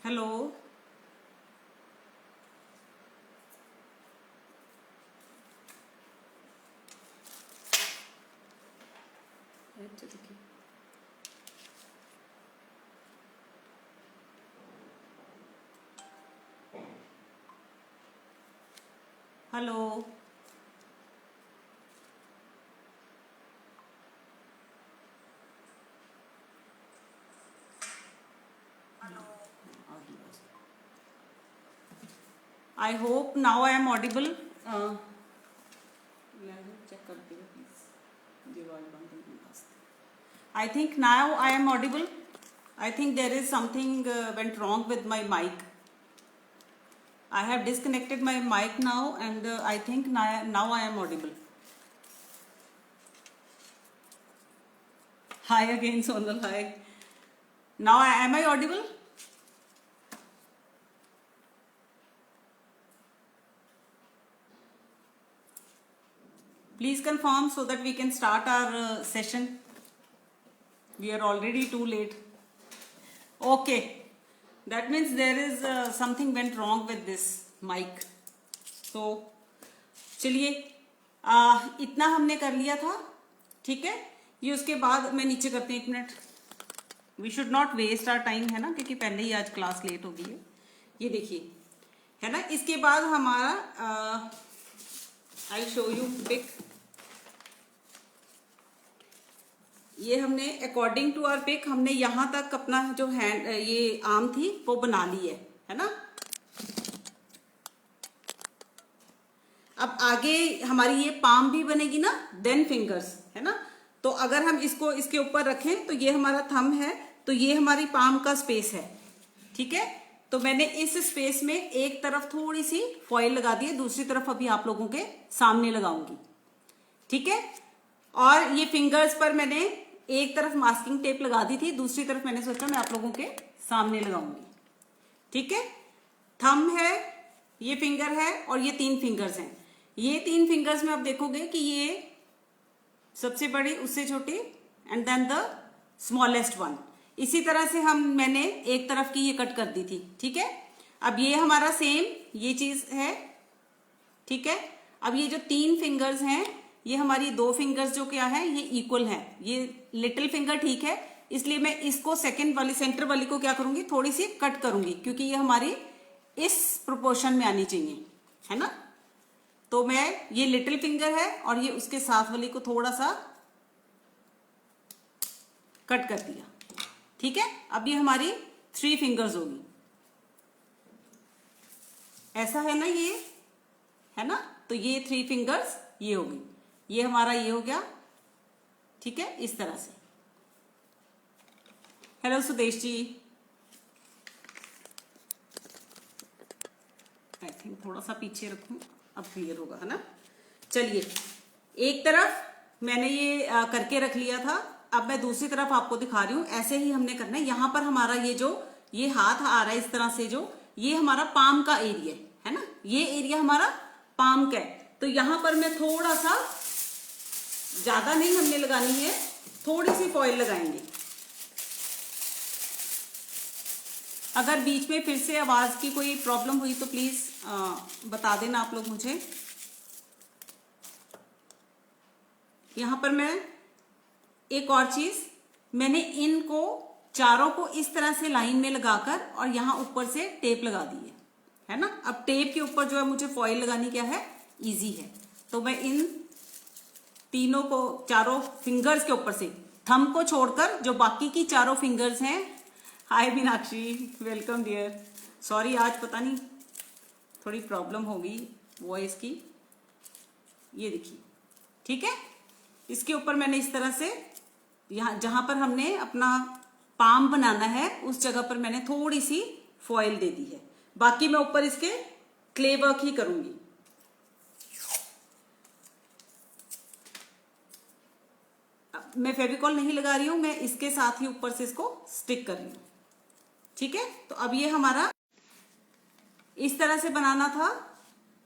Hello. Hello. I hope now I am audible. Check करती हूँ please. दीवार बंद नहीं कर सकती. I think now I am audible. I think there is something went wrong with my mic. I have disconnected my mic now, and I think now I am audible. Hi again, Sonal. Hi. Now am I audible? Please confirm so that we can start our session. We are already too late. Okay. That means there is something went wrong with this mic. So चलिए इतना हमने कर लिया था. ठीक है, ये उसके बाद मैं नीचे करती हूँ 1 minute. We should not waste our time, है ना, क्योंकि पहले ही आज क्लास लेट हो गई है. ये देखिए, है ना. इसके बाद हमारा आई शो यू पिक. ये हमने अकॉर्डिंग टू आवर पिक हमने यहां तक अपना जो हैंड ये आर्म थी वो बना ली है ना. अब आगे हमारी ये पाम भी बनेगी ना, देन फिंगर्स, है ना. तो अगर हम इसको इसके ऊपर रखें तो ये हमारा थंब है, तो ये हमारी पाम का स्पेस है. ठीक है, तो मैंने इस स्पेस में एक तरफ थोड़ी सी फॉइल लगा दी है, दूसरी तरफ अभी आप लोगों के सामने लगाऊंगी. ठीक है, और ये फिंगर्स पर मैंने एक तरफ मास्किंग टेप लगा दी थी, दूसरी तरफ मैंने सोचा मैं आप लोगों के सामने लगाऊंगी. ठीक है, थंब है, ये फिंगर है और ये 3 फिंगर्स हैं. ये 3 फिंगर्स में आप देखोगे कि ये सबसे बड़ी, उससे छोटी, and then the smallest one. इसी तरह से मैंने एक तरफ की ये कट कर दी थी. ठीक है, अब ये हमारा सेम ये चीज है. ठीक है, अब ये जो 3 फिंगर्स हैं, ये हमारी 2 फिंगर्स जो क्या है ये इक्वल है. ये लिटिल फिंगर ठीक है, इसलिए मैं इसको सेकंड वाली सेंटर वाली को क्या करूंगी, थोड़ी सी कट करूंगी, क्योंकि ये हमारी इस प्रोपोर्शन में आनी चाहिए, है ना. तो मैं ये लिटिल फिंगर है और ये उसके साथ वाली को थोड़ा सा कट कर दिया. ठीक है, अब ये हमारी 3 फिंगर्स होगी. ऐसा है ना, ये है ना. तो ये 3 फिंगर्स ये होगी, ये हमारा ये हो गया. ठीक है, इस तरह से. Hello Sudesh ji. I think थोड़ा सा पीछे रखूं, अब क्लियर होगा, है ना. चलिए, एक तरफ मैंने ये करके रख लिया था, अब मैं दूसरी तरफ आपको दिखा रही हूं. ऐसे ही हमने करना है. यहां पर हमारा ये हाथ आ रहा है इस तरह से, जो ये हमारा पाम का एरिया है ना, ये एरिया हमारा पाम का है. तो यहां पर मैं थोड़ा सा, ज्यादा नहीं हमने लगानी है, थोड़ी सी फॉइल लगाएंगे. अगर बीच में फिर से आवाज की कोई प्रॉब्लम हुई तो प्लीज बता देना आप लोग मुझे. यहां पर मैं एक और चीज, मैंने इनको चारों को इस तरह से लाइन में लगाकर और यहां ऊपर से टेप लगा दी है ना. अब टेप के ऊपर जो है मुझे फॉइल लगानी क्या है, इजी है. तो मैं इन तीनों को, चारों फिंगर्स के ऊपर से, थंब को छोड़कर जो बाकी की चारों फिंगर्स हैं. हाय मीनाक्षी, वेलकम डियर. सॉरी, आज पता नहीं थोड़ी प्रॉब्लम होगी वॉइस की. ये देखिए, ठीक है, इसके ऊपर मैंने इस तरह से, यहाँ जहां पर हमने अपना पाम बनाना है उस जगह पर मैंने थोड़ी सी फॉइल दे दी है. बाकी मैं ऊपर इसके क्ले वर्क ही करूंगी. मैं फेविकॉल नहीं लगा रही हूं, मैं इसके साथ ही ऊपर से इसको स्टिक कर रही हूं. ठीक है, तो अब ये हमारा इस तरह से बनाना था.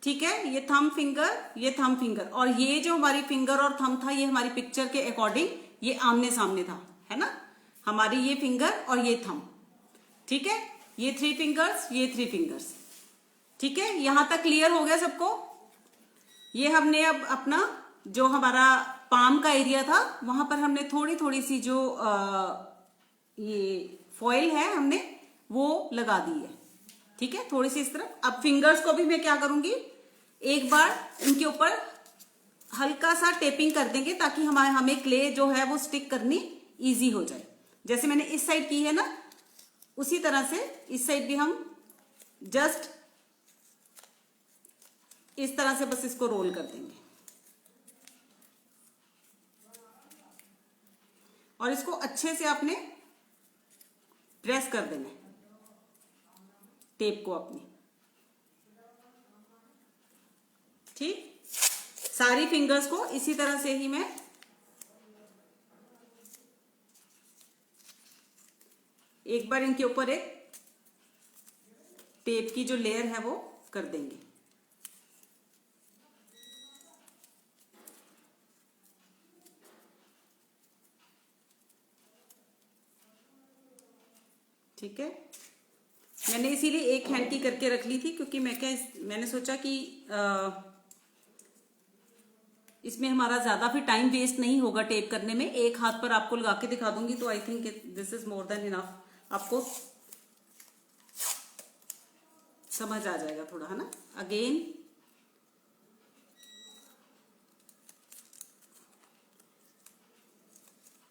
ठीक है, ये थंब फिंगर, ये थंब फिंगर, और ये जो हमारी फिंगर और थंब था ये हमारी पिक्चर के अकॉर्डिंग ये आमने सामने था, है ना. हमारी ये फिंगर और ये थंब. ठीक है, ये 3 फिंगर्स, ये 3 फिंगर्स। ठीक है, यहां तक क्लियर हो गया सबको? ये हमने अब अपना जो हमारा पाम का एरिया था वहां पर हमने थोड़ी थोड़ी सी जो ये फॉइल है हमने वो लगा दी है। ठीक है, थोड़ी सी इस तरह। अब फिंगर्स को भी मैं क्या करूंगी, एक बार इनके ऊपर हल्का सा टेपिंग कर देंगे ताकि हमें क्ले जो है वो स्टिक करनी इजी हो जाए। जैसे मैंने इस साइड की है ना, उसी तरह से इस साइड भी हम जस्ट इस तरह से बस इसको रोल कर देंगे और इसको अच्छे से आपने प्रेस कर देना है टेप को अपनी। ठीक, सारी फिंगर्स को इसी तरह से ही मैं एक बार इनके ऊपर एक टेप की जो लेयर है वो कर देंगे। ठीक है, मैंने इसीलिए एक हैंड की करके रख ली थी क्योंकि मैंने सोचा कि इसमें हमारा ज्यादा फिर टाइम वेस्ट नहीं होगा टेप करने में। एक हाथ पर आपको लगा के दिखा दूंगी तो I think this is more than enough. आपको समझ आ जाएगा थोड़ा, है ना। अगेन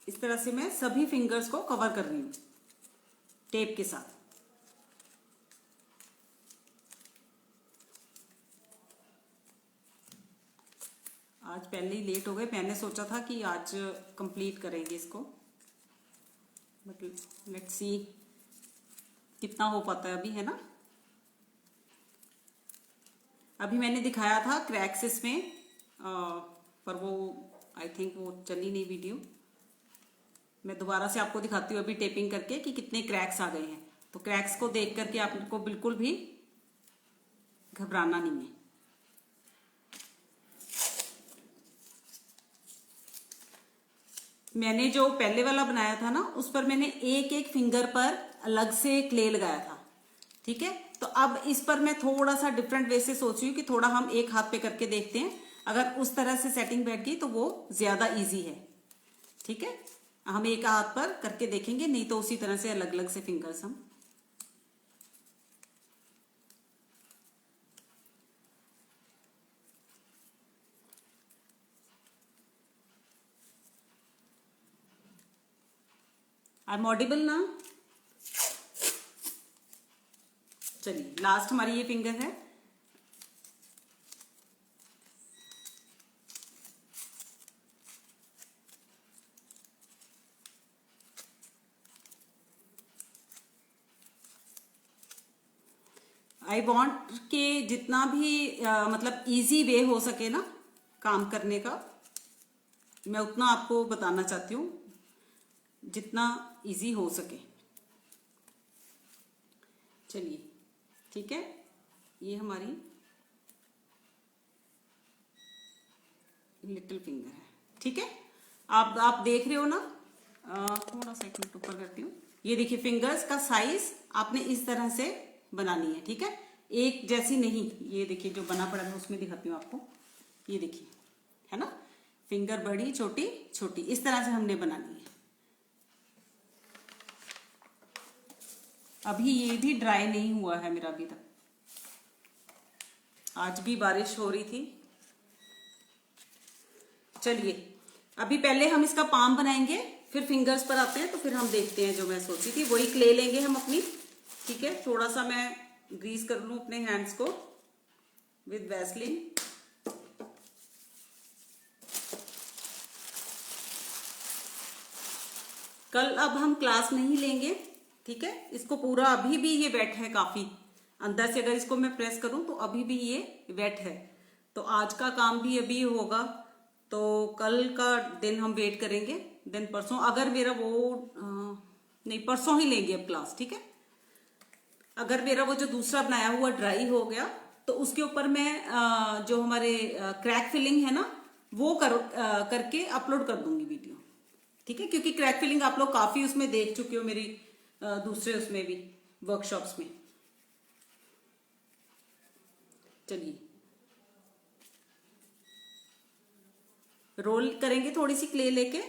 इस तरह से मैं सभी फिंगर्स को कवर कर रही हूं टेप के साथ। आज पहले ही लेट हो गए, मैंने सोचा था कि आज कंप्लीट करेंगे इसको, बट लेट्स सी कितना हो पाता है अभी, है ना। अभी मैंने दिखाया था क्रैक्स इसमें, पर वो आई थिंक वो चली नहीं वीडियो। मैं दोबारा से आपको दिखाती हूँ अभी टेपिंग करके कि कितने क्रैक्स आ गए हैं। तो क्रैक्स को देख करके आपको बिल्कुल भी घबराना नहीं है। मैंने जो पहले वाला बनाया था ना, उस पर मैंने एक एक फिंगर पर अलग से क्ले लगाया था। ठीक है, तो अब इस पर मैं थोड़ा सा डिफरेंट वे से सोच रही हूँ कि थोड़ा हम एक हाथ पे करके देखते हैं। अगर उस तरह से सेटिंग बैठ गई तो वो ज्यादा इजी है। ठीक है, हम एक हाथ पर करके देखेंगे, नहीं तो उसी तरह से अलग अलग से फिंगर्स हम आई एम ऑडिबल ना। चलिए, लास्ट हमारी ये फिंगर है। आई वॉन्ट के जितना भी मतलब इजी वे हो सके ना काम करने का, मैं उतना आपको बताना चाहती हूँ, जितना इजी हो सके। चलिए, ठीक है, ये हमारी लिटिल फिंगर है। ठीक है, आप देख रहे हो ना, थोड़ा सा एक मिनट ऊपर करती हूँ। ये देखिए, फिंगर्स का साइज आपने इस तरह से बनानी है। ठीक है, एक जैसी नहीं। ये देखिए जो बना पड़ा है उसमें दिखाती हूँ आपको। ये देखिए, है ना, फिंगर बड़ी छोटी छोटी इस तरह से हमने बनानी है। अभी ये भी ड्राई नहीं हुआ है मेरा अभी तक, आज भी बारिश हो रही थी। चलिए, अभी पहले हम इसका पाम बनाएंगे, फिर फिंगर्स पर आते हैं। तो फिर हम देखते हैं, जो मैं सोची थी वही क्ले लेंगे हम अपनी। ठीक है, थोड़ा सा मैं ग्रीस कर लूं अपने हैंड्स को विद वैसलीन। कल अब हम क्लास नहीं लेंगे। ठीक है, इसको पूरा अभी भी ये वेट है काफी अंदर से। अगर इसको मैं प्रेस करूं तो अभी भी ये वेट है। तो आज का काम भी अभी होगा, तो कल का दिन हम वेट करेंगे। दिन परसों, अगर मेरा वो नहीं, परसों ही लेंगे अब क्लास। ठीक है, अगर मेरा वो जो दूसरा बनाया हुआ ड्राई हो गया तो उसके ऊपर मैं जो हमारे क्रैक फिलिंग है ना, वो करके अपलोड कर दूंगी वीडियो। ठीक है, क्योंकि क्रैक फिलिंग आप लोग काफी उसमें देख चुके हो मेरी दूसरे उसमें भी। वर्कशॉप्स में। चलिए रोल करेंगे थोड़ी सी क्ले लेके।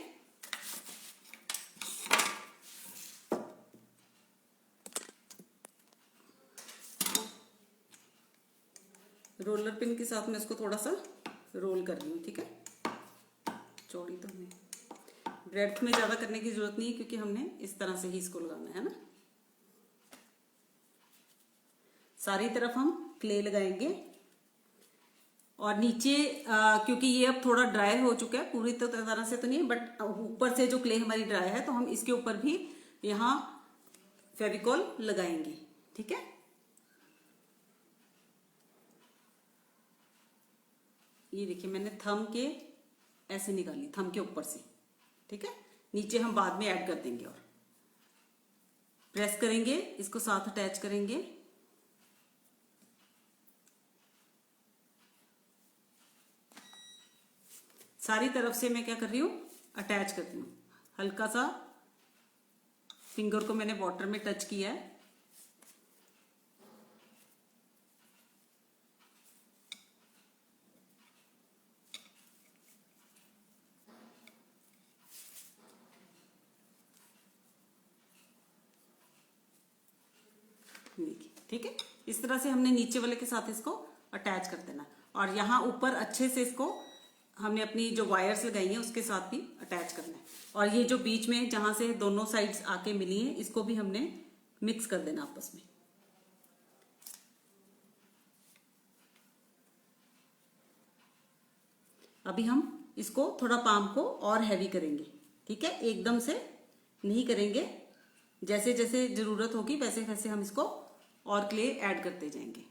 रोलर पिन के साथ में इसको थोड़ा सा रोल कर रही हूँ, ठीक है। चौड़ी तो हमें ब्रेड्थ में ज्यादा करने की जरूरत नहीं है क्योंकि हमने इस तरह से ही इसको लगाना है ना। सारी तरफ हम क्ले लगाएंगे और नीचे क्योंकि ये अब थोड़ा ड्राई हो चुका है, पूरी तरह से तो नहीं, बट ऊपर से जो क्ले हमारी ड्राई है तो हम इसके ऊपर भी यहाँ फेविकॉल लगाएंगे, ठीक है। ये देखिए मैंने थंब के ऐसे निकाली, थंब के ऊपर से, ठीक है। नीचे हम बाद में ऐड कर देंगे और प्रेस करेंगे, इसको साथ अटैच करेंगे। सारी तरफ से मैं क्या कर रही हूं, अटैच कर रही हूं। हल्का सा फिंगर को मैंने वाटर में टच किया है। देखिए ठीक है, इस तरह से हमने नीचे वाले के साथ इसको अटैच कर देना और यहाँ ऊपर अच्छे से इसको हमने अपनी जो वायर्स लगाई हैं उसके साथ भी अटैच करना है। और ये जो बीच में जहां से दोनों साइड्स आके मिली हैं इसको भी हमने मिक्स कर देना आपस में। अभी हम इसको थोड़ा पाम को और हैवी करेंगे, ठीक है। एकदम से नहीं करेंगे, जैसे जैसे जरूरत होगी वैसे वैसे हम इसको और क्ले ऐड करते जाएंगे।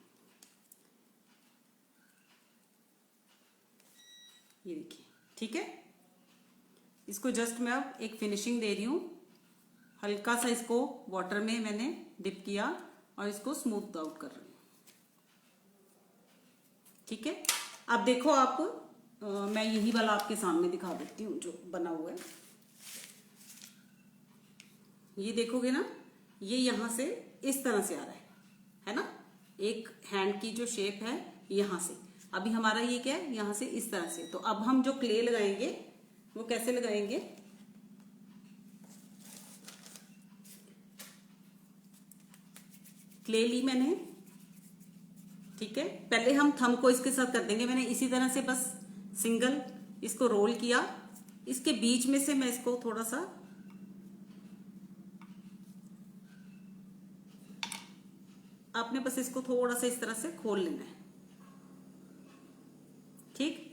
ये देखिए ठीक है, इसको जस्ट मैं अब एक फिनिशिंग दे रही हूं। हल्का सा इसको वाटर में मैंने डिप किया और इसको स्मूथ आउट कर रही हूं, ठीक है। अब देखो आप मैं यही वाला आपके सामने दिखा देती हूँ जो बना हुआ है। ये देखोगे ना, ये यहां से इस तरह से आ रहा है ना। एक हैंड की जो शेप है यहां से, अभी हमारा ये क्या है, यहां से इस तरह से। तो अब हम जो क्ले लगाएंगे वो कैसे लगाएंगे, क्ले ली मैंने, ठीक है। पहले हम थंब को इसके साथ कर देंगे। मैंने इसी तरह से बस सिंगल इसको रोल किया, इसके बीच में से मैं इसको थोड़ा सा आपने बस इसको थोड़ा सा इस तरह से खोल लेना है, ठीक।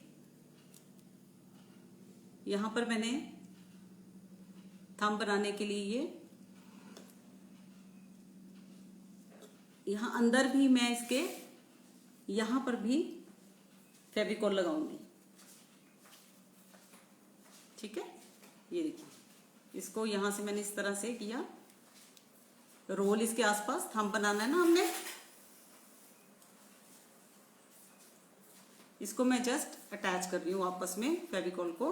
यहां पर मैंने थंब बनाने के लिए ये यहां अंदर भी मैं इसके यहां पर भी फेविकॉल लगाऊंगी, ठीक है। ये देखिए इसको यहां से मैंने इस तरह से किया, रोल इसके आसपास थंब बनाना है ना हमने। इसको मैं जस्ट अटैच कर रही हूं आपस में फेविकॉल को।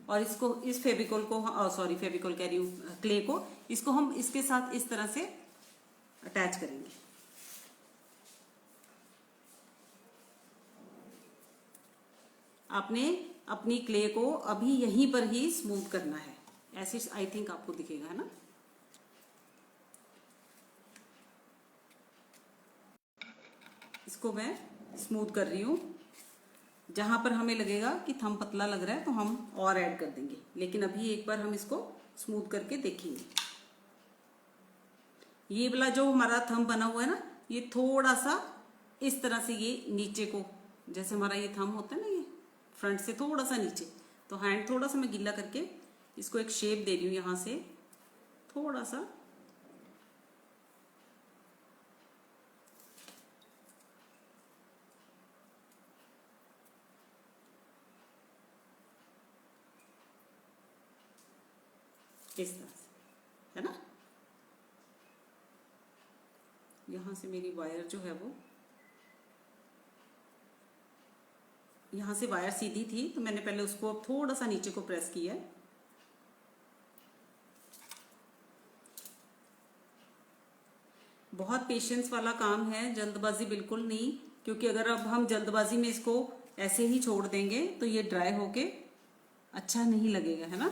और इसको इस फेविकॉल को सॉरी फेविकॉल कह रही हूं, क्ले को, इसको हम इसके साथ इस तरह से अटैच करेंगे। आपने अपनी क्ले को अभी यहीं पर ही स्मूथ करना है, ऐसे आई थिंक आपको दिखेगा, है ना। इसको मैं स्मूथ कर रही हूं। जहां पर हमें लगेगा कि थंब पतला लग रहा है तो हम और ऐड कर देंगे, लेकिन अभी एक बार हम इसको स्मूथ करके देखेंगे। ये वाला जो हमारा थंब बना हुआ है ना, ये थोड़ा सा इस तरह से ये नीचे को, जैसे हमारा ये थंब होता है ना, ये फ्रंट से थोड़ा सा नीचे, तो हैंड थोड़ा सा मैं गीला करके इसको एक शेप दे रही हूं यहां से थोड़ा सा। इस तरह से, है ना। यहां से मेरी वायर जो है वो, यहां से वायर सीधी थी तो मैंने पहले उसको थोड़ा सा नीचे को प्रेस किया है। बहुत पेशेंस वाला काम है, जल्दबाजी बिल्कुल नहीं, क्योंकि अगर अब हम जल्दबाजी में इसको ऐसे ही छोड़ देंगे तो ये ड्राई होके अच्छा नहीं लगेगा, है ना।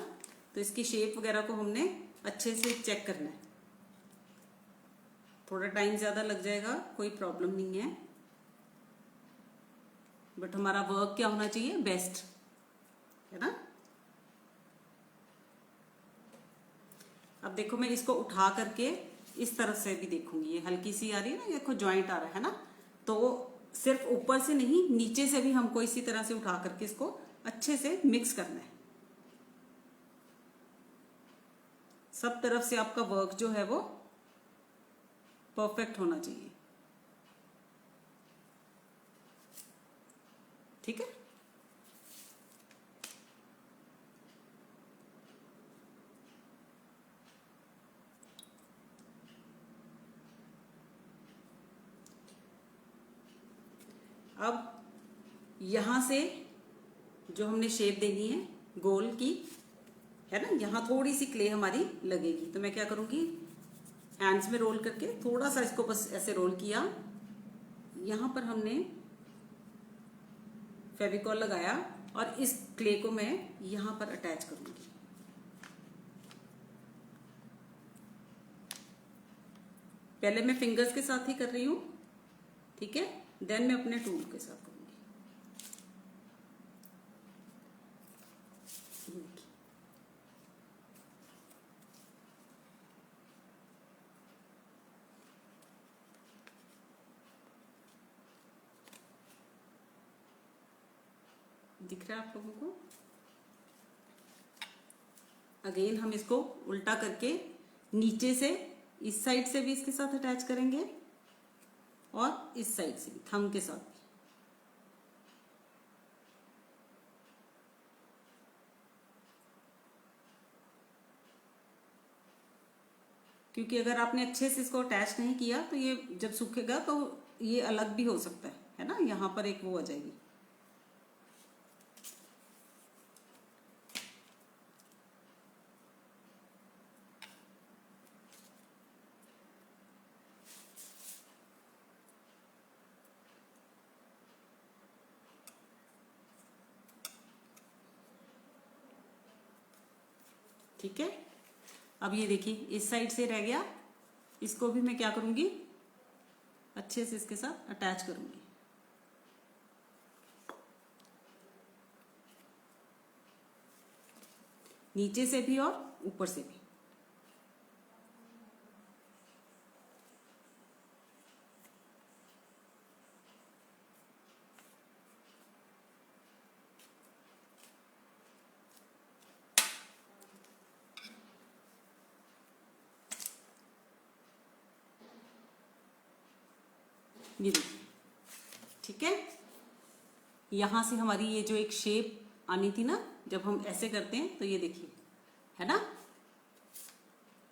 तो इसकी शेप वगैरह को हमने अच्छे से चेक करना है। थोड़ा टाइम ज़्यादा लग जाएगा, कोई प्रॉब्लम नहीं है, बट हमारा वर्क क्या होना चाहिए, बेस्ट, है ना। अब देखो मैं इसको उठा करके इस तरफ से भी देखूंगी, ये हल्की सी आ रही है ना, देखो जॉइंट आ रहा है ना, तो सिर्फ ऊपर से नहीं नीचे से भी हमको इसी तरह से उठा करके इसको अच्छे से मिक्स करना है। सब तरफ से आपका वर्क जो है वो परफेक्ट होना चाहिए, ठीक है। अब यहां से जो हमने शेप देनी है गोल की, है ना, यहां थोड़ी सी क्ले हमारी लगेगी, तो मैं क्या करूंगी, हैंड्स में रोल करके थोड़ा सा इसको बस ऐसे रोल किया, यहां पर हमने फेविकॉल लगाया और इस क्ले को मैं यहां पर अटैच करूंगी। पहले मैं फिंगर्स के साथ ही कर रही हूं, ठीक है, देन मैं अपने टूल के साथ करूंगी। दिख रहा है आप लोगों को। अगेन हम इसको उल्टा करके नीचे से इस साइड से भी इसके साथ अटैच करेंगे और इस साइड से भी थंब के साथ भी। क्योंकि अगर आपने अच्छे से इसको अटैच नहीं किया तो ये जब सूखेगा तो ये अलग भी हो सकता है ना, यहाँ पर एक वो आ जाएगी। ठीक है, अब ये देखिए इस साइड से रह गया, इसको भी मैं क्या करूंगी, अच्छे से इसके साथ अटैच करूंगी। नीचे से भी और ऊपर से भी। ये देखिए, ठीक है, यहां से हमारी ये जो एक शेप आनी थी ना, जब हम ऐसे करते हैं तो ये देखिए, है ना।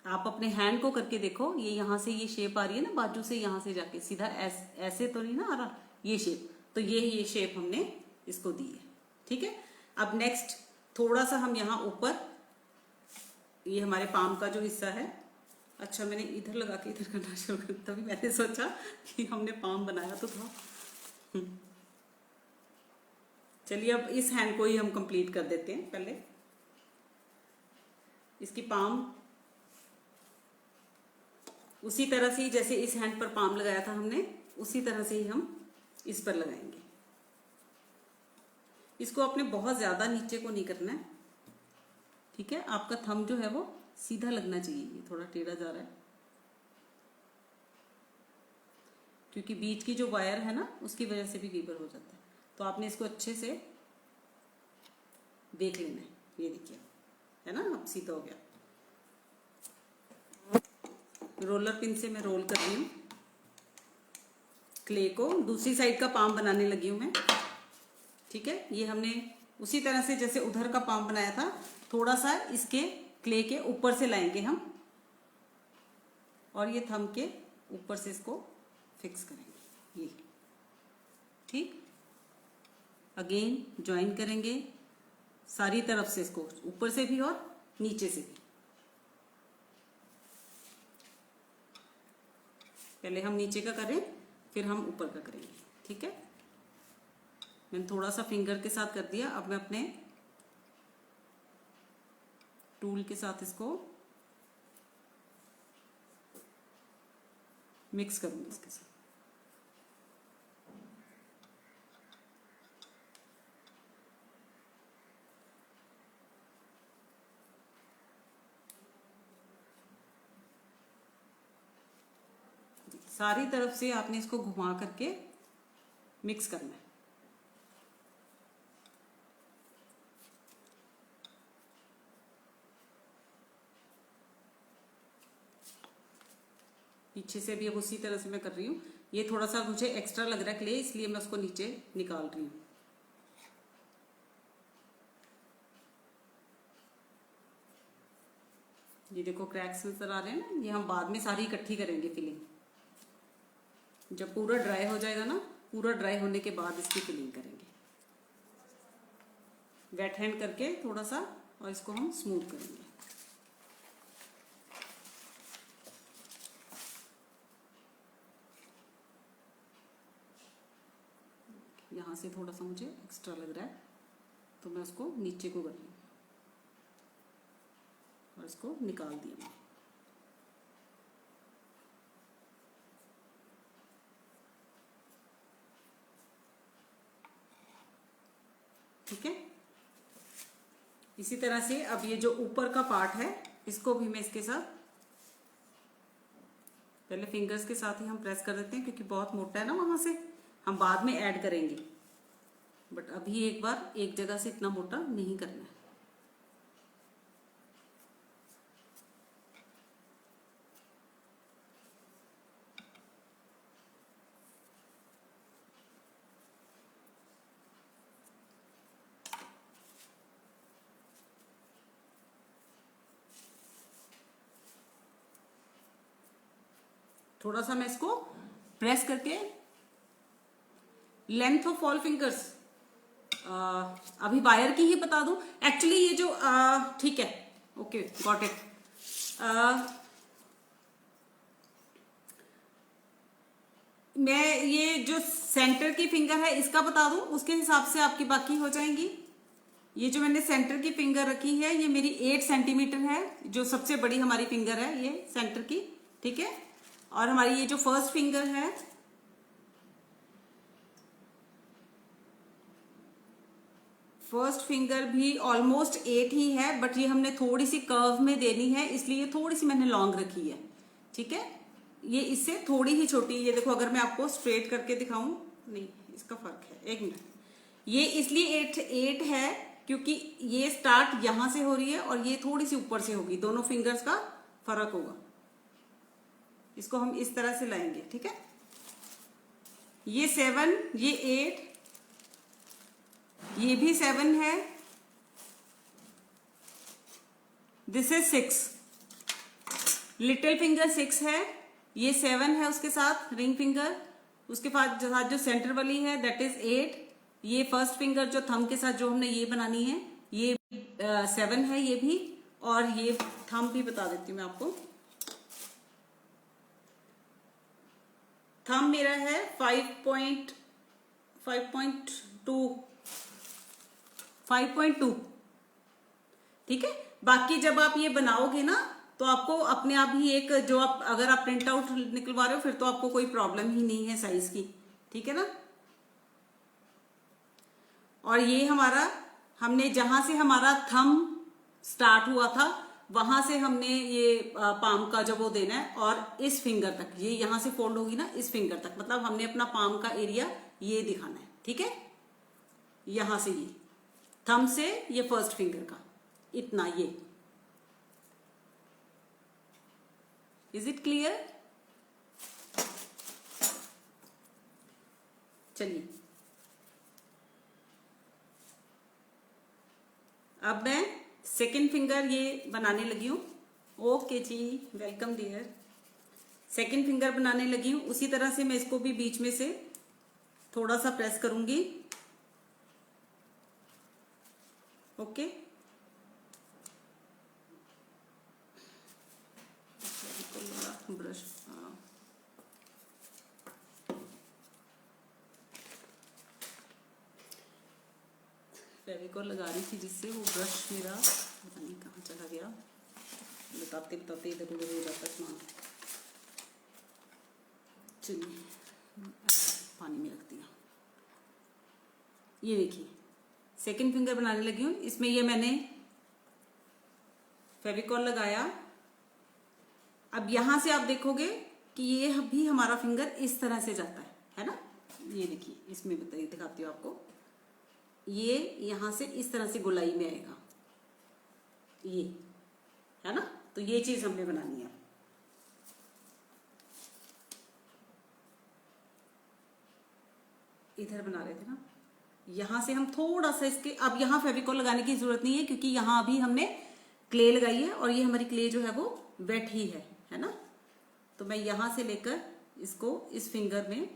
आप अपने हैंड को करके देखो, ये यहां से ये शेप आ रही है ना, बाजू से यहां से जाके सीधा ऐसे तो नहीं ना आ रहा ये शेप, तो ये शेप हमने इसको दी है, ठीक है। अब नेक्स्ट थोड़ा सा हम यहाँ ऊपर, ये हमारे पाम का जो हिस्सा है, अच्छा मैंने इधर लगा के इधर करना शुरू कर, तभी मैंने सोचा कि हमने पाम बनाया तो था। चलिए अब इस हैंड को ही हम कंप्लीट कर देते हैं। पहले इसकी पाम उसी तरह से ही जैसे इस हैंड पर पाम लगाया था हमने, उसी तरह से ही हम इस पर लगाएंगे। इसको आपने बहुत ज्यादा नीचे को नहीं करना है, ठीक है। आपका थंब जो है वो सीधा लगना चाहिए, ये थोड़ा टेढ़ा जा रहा है क्योंकि बीच की जो वायर है ना उसकी वजह से भी गीबर हो जाता है। तो आपने इसको अच्छे से देख लेना है, ये देखिए, है ना, अब सीधा हो गया। रोलर पिन से मैं रोल कर रही हूँ क्ले को, दूसरी साइड का पाम बनाने लगी हूं मैं, ठीक है। ये हमने उसी तरह से जैसे उधर का पाम बनाया था, थोड़ा सा इसके क्ले के ऊपर से लाएंगे हम और ये थंब के ऊपर से इसको फिक्स करेंगे, ये ठीक। अगेन ज्वाइन करेंगे सारी तरफ से इसको, ऊपर से भी और नीचे से भी। पहले हम नीचे का करें, फिर हम ऊपर का करेंगे, ठीक है। मैंने थोड़ा सा फिंगर के साथ कर दिया। अब मैं अपने टूल के साथ इसको मिक्स करूंगी इसके साथ। सारी तरफ से आपने इसको घुमा करके मिक्स करना है। पीछे से भी अब उसी तरह से मैं कर रही हूँ। ये थोड़ा सा मुझे एक्स्ट्रा लग रहा है क्ले, इसलिए मैं उसको नीचे निकाल रही हूँ। ये देखो क्रैक्स नजर आ रहे हैं ना, ये हम बाद में सारी इकट्ठी करेंगे फिलिंग। जब पूरा ड्राई हो जाएगा ना, पूरा ड्राई होने के बाद इसकी फिलिंग करेंगे। वेट हैंड करके थोड़ा सा, और इसको हम स्मूथ करेंगे। यहाँ से थोड़ा सा मुझे एक्स्ट्रा लग रहा है, तो मैं उसको नीचे को कर रही हूँ और इसको निकाल दिया। ठीक है, इसी तरह से अब ये जो ऊपर का पार्ट है, इसको भी मैं इसके साथ पहले फिंगर्स के साथ ही हम प्रेस कर देते हैं, क्योंकि बहुत मोटा है ना, वहां से हम बाद में ऐड करेंगे। बट अभी एक बार एक जगह से इतना मोटा नहीं करना है। थोड़ा सा मैं इसको प्रेस करके लेंथ ऑफ ऑल फिंगर्स अभी वायर की ही बता दूं। एक्चुअली ये जो ठीक है, ओके गॉट इट। मैं ये जो सेंटर की फिंगर है इसका बता दूं, उसके हिसाब से आपकी बाकी हो जाएंगी। ये जो मैंने सेंटर की फिंगर रखी है, ये मेरी 8 सेंटीमीटर है, जो सबसे बड़ी हमारी फिंगर है ये सेंटर की, ठीक है। और हमारी ये जो फर्स्ट फिंगर है, फर्स्ट फिंगर भी ऑलमोस्ट 8 ही है, बट ये हमने थोड़ी सी कर्व में देनी है, इसलिए थोड़ी सी मैंने लॉन्ग रखी है, ठीक है। ये इससे थोड़ी ही छोटी, ये देखो अगर मैं आपको स्ट्रेट करके दिखाऊं, नहीं इसका फर्क है, एक मिनट। ये इसलिए 8 है क्योंकि ये स्टार्ट यहां से हो रही है और ये थोड़ी सी ऊपर से होगी, दोनों फिंगर्स का फर्क होगा। इसको हम इस तरह से लाएंगे, ठीक है। ये 7, ये 8, ये भी 7 है, दिस इज 6, लिटिल फिंगर 6 है, ये 7 है उसके साथ रिंग फिंगर, उसके बाद जो सेंटर वाली है दैट इज 8, ये फर्स्ट फिंगर जो थंब के साथ जो हमने ये बनानी है, ये 7 है ये भी, और ये थंब भी बता देती हूँ मैं आपको। थंब मेरा है 5.2, ठीक है। बाकी जब आप ये बनाओगे ना, तो आपको अपने आप ही एक जो आप अगर आप प्रिंट आउट निकलवा रहे हो, फिर तो आपको कोई प्रॉब्लम ही नहीं है साइज की, ठीक है ना। और ये हमारा, हमने जहां से हमारा थंब स्टार्ट हुआ था, वहां से हमने ये पाम का जो वो देना है, और इस फिंगर तक, ये यहां से फोल्ड होगी ना इस फिंगर तक, मतलब हमने अपना पाम का एरिया ये दिखाना है, ठीक है। यहां से ये थंब से ये फर्स्ट फिंगर का इतना, ये इज इट क्लियर? चलिए अब मैं सेकेंड फिंगर ये बनाने लगी हूं। ओके जी, वेलकम डियर। सेकेंड फिंगर बनाने लगी हूं, उसी तरह से मैं इसको भी बीच में से थोड़ा सा प्रेस करूंगी, ओके। ब्रश, फेविकॉल लगा रही थी जिससे वो ब्रश मेरा पता नहीं कहाँ चला गया, बताते बताते इधर उधर हो जाता सामान। चलिए पानी में रख दिया। ये देखिए सेकंड फिंगर बनाने लगी हूँ। इसमें ये मैंने फेविकॉल लगाया। अब यहां से आप देखोगे कि ये भी हमारा फिंगर इस तरह से जाता है ना। ये देखिए इसमें बताइए, दिखाती हूँ आपको। ये यहां से इस तरह से गोलाई में आएगा, ये है ना। तो ये चीज हमने बनानी है। इधर बना रहे थे ना, यहां से हम थोड़ा सा इसके, अब यहां फेविकॉल लगाने की जरूरत नहीं है क्योंकि यहां अभी हमने क्ले लगाई है और ये हमारी क्ले जो है वो वेट ही है ना। तो मैं यहां से लेकर इसको इस फिंगर में।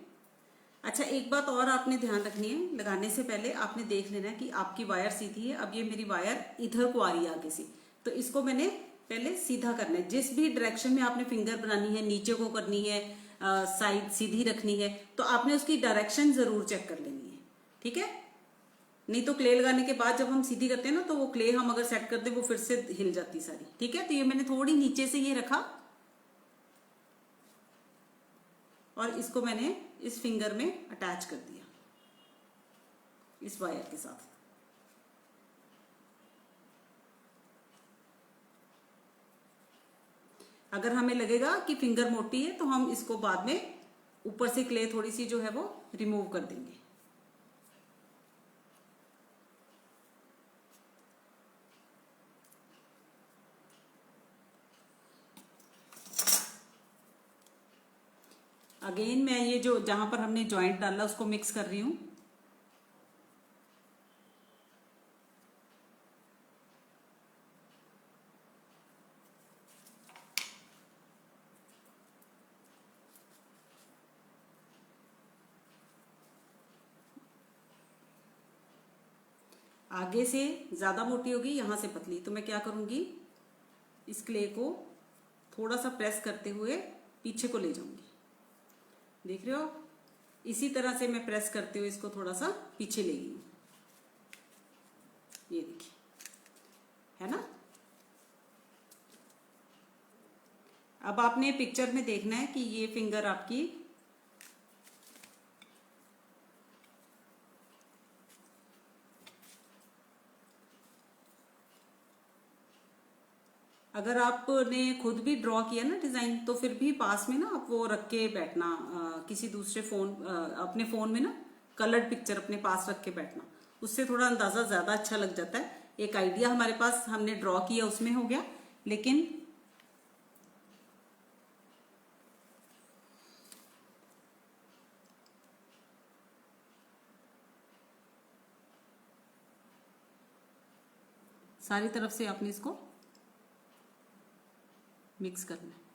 अच्छा एक बात और आपने ध्यान रखनी है, लगाने से पहले आपने देख लेना है कि आपकी वायर सीधी है। अब ये मेरी वायर इधर को आ रही है आगे से, तो इसको मैंने पहले सीधा करना है। जिस भी डायरेक्शन में आपने फिंगर बनानी है, नीचे को करनी है, साइड सीधी रखनी है, तो आपने उसकी डायरेक्शन जरूर चेक कर लेनी है, ठीक है। नहीं तो क्ले लगाने के बाद जब हम सीधी करते हैं ना, तो वो क्ले हम अगर सेट कर दे वो फिर से हिल जाती सारी, ठीक है। तो ये मैंने थोड़ी नीचे से ये रखा और इसको मैंने इस फिंगर में अटैच कर दिया इस वायर के साथ। अगर हमें लगेगा कि फिंगर मोटी है तो हम इसको बाद में ऊपर से क्ले थोड़ी सी जो है वो रिमूव कर देंगे। अगेन मैं ये जो जहां पर हमने जॉइंट डाला उसको मिक्स कर रही हूं। आगे से ज्यादा मोटी होगी, यहां से पतली, तो मैं क्या करूंगी, इस क्ले को थोड़ा सा प्रेस करते हुए पीछे को ले जाऊंगी। देख रहे हो, इसी तरह से मैं प्रेस करते हुए इसको थोड़ा सा पीछे ले गई हूं। ये देखिए, है ना। अब आपने पिक्चर में देखना है कि ये फिंगर आपकी अगर आपने खुद भी ड्रॉ किया ना डिजाइन, तो फिर भी पास में ना आप वो रख के बैठना, किसी दूसरे फोन, अपने फोन में ना कलर्ड पिक्चर अपने पास रख के बैठना, उससे थोड़ा अंदाजा ज्यादा अच्छा लग जाता है। एक आइडिया हमारे पास हमने ड्रॉ किया उसमें हो गया, लेकिन सारी तरफ से आपने इसको मिक्स करना है।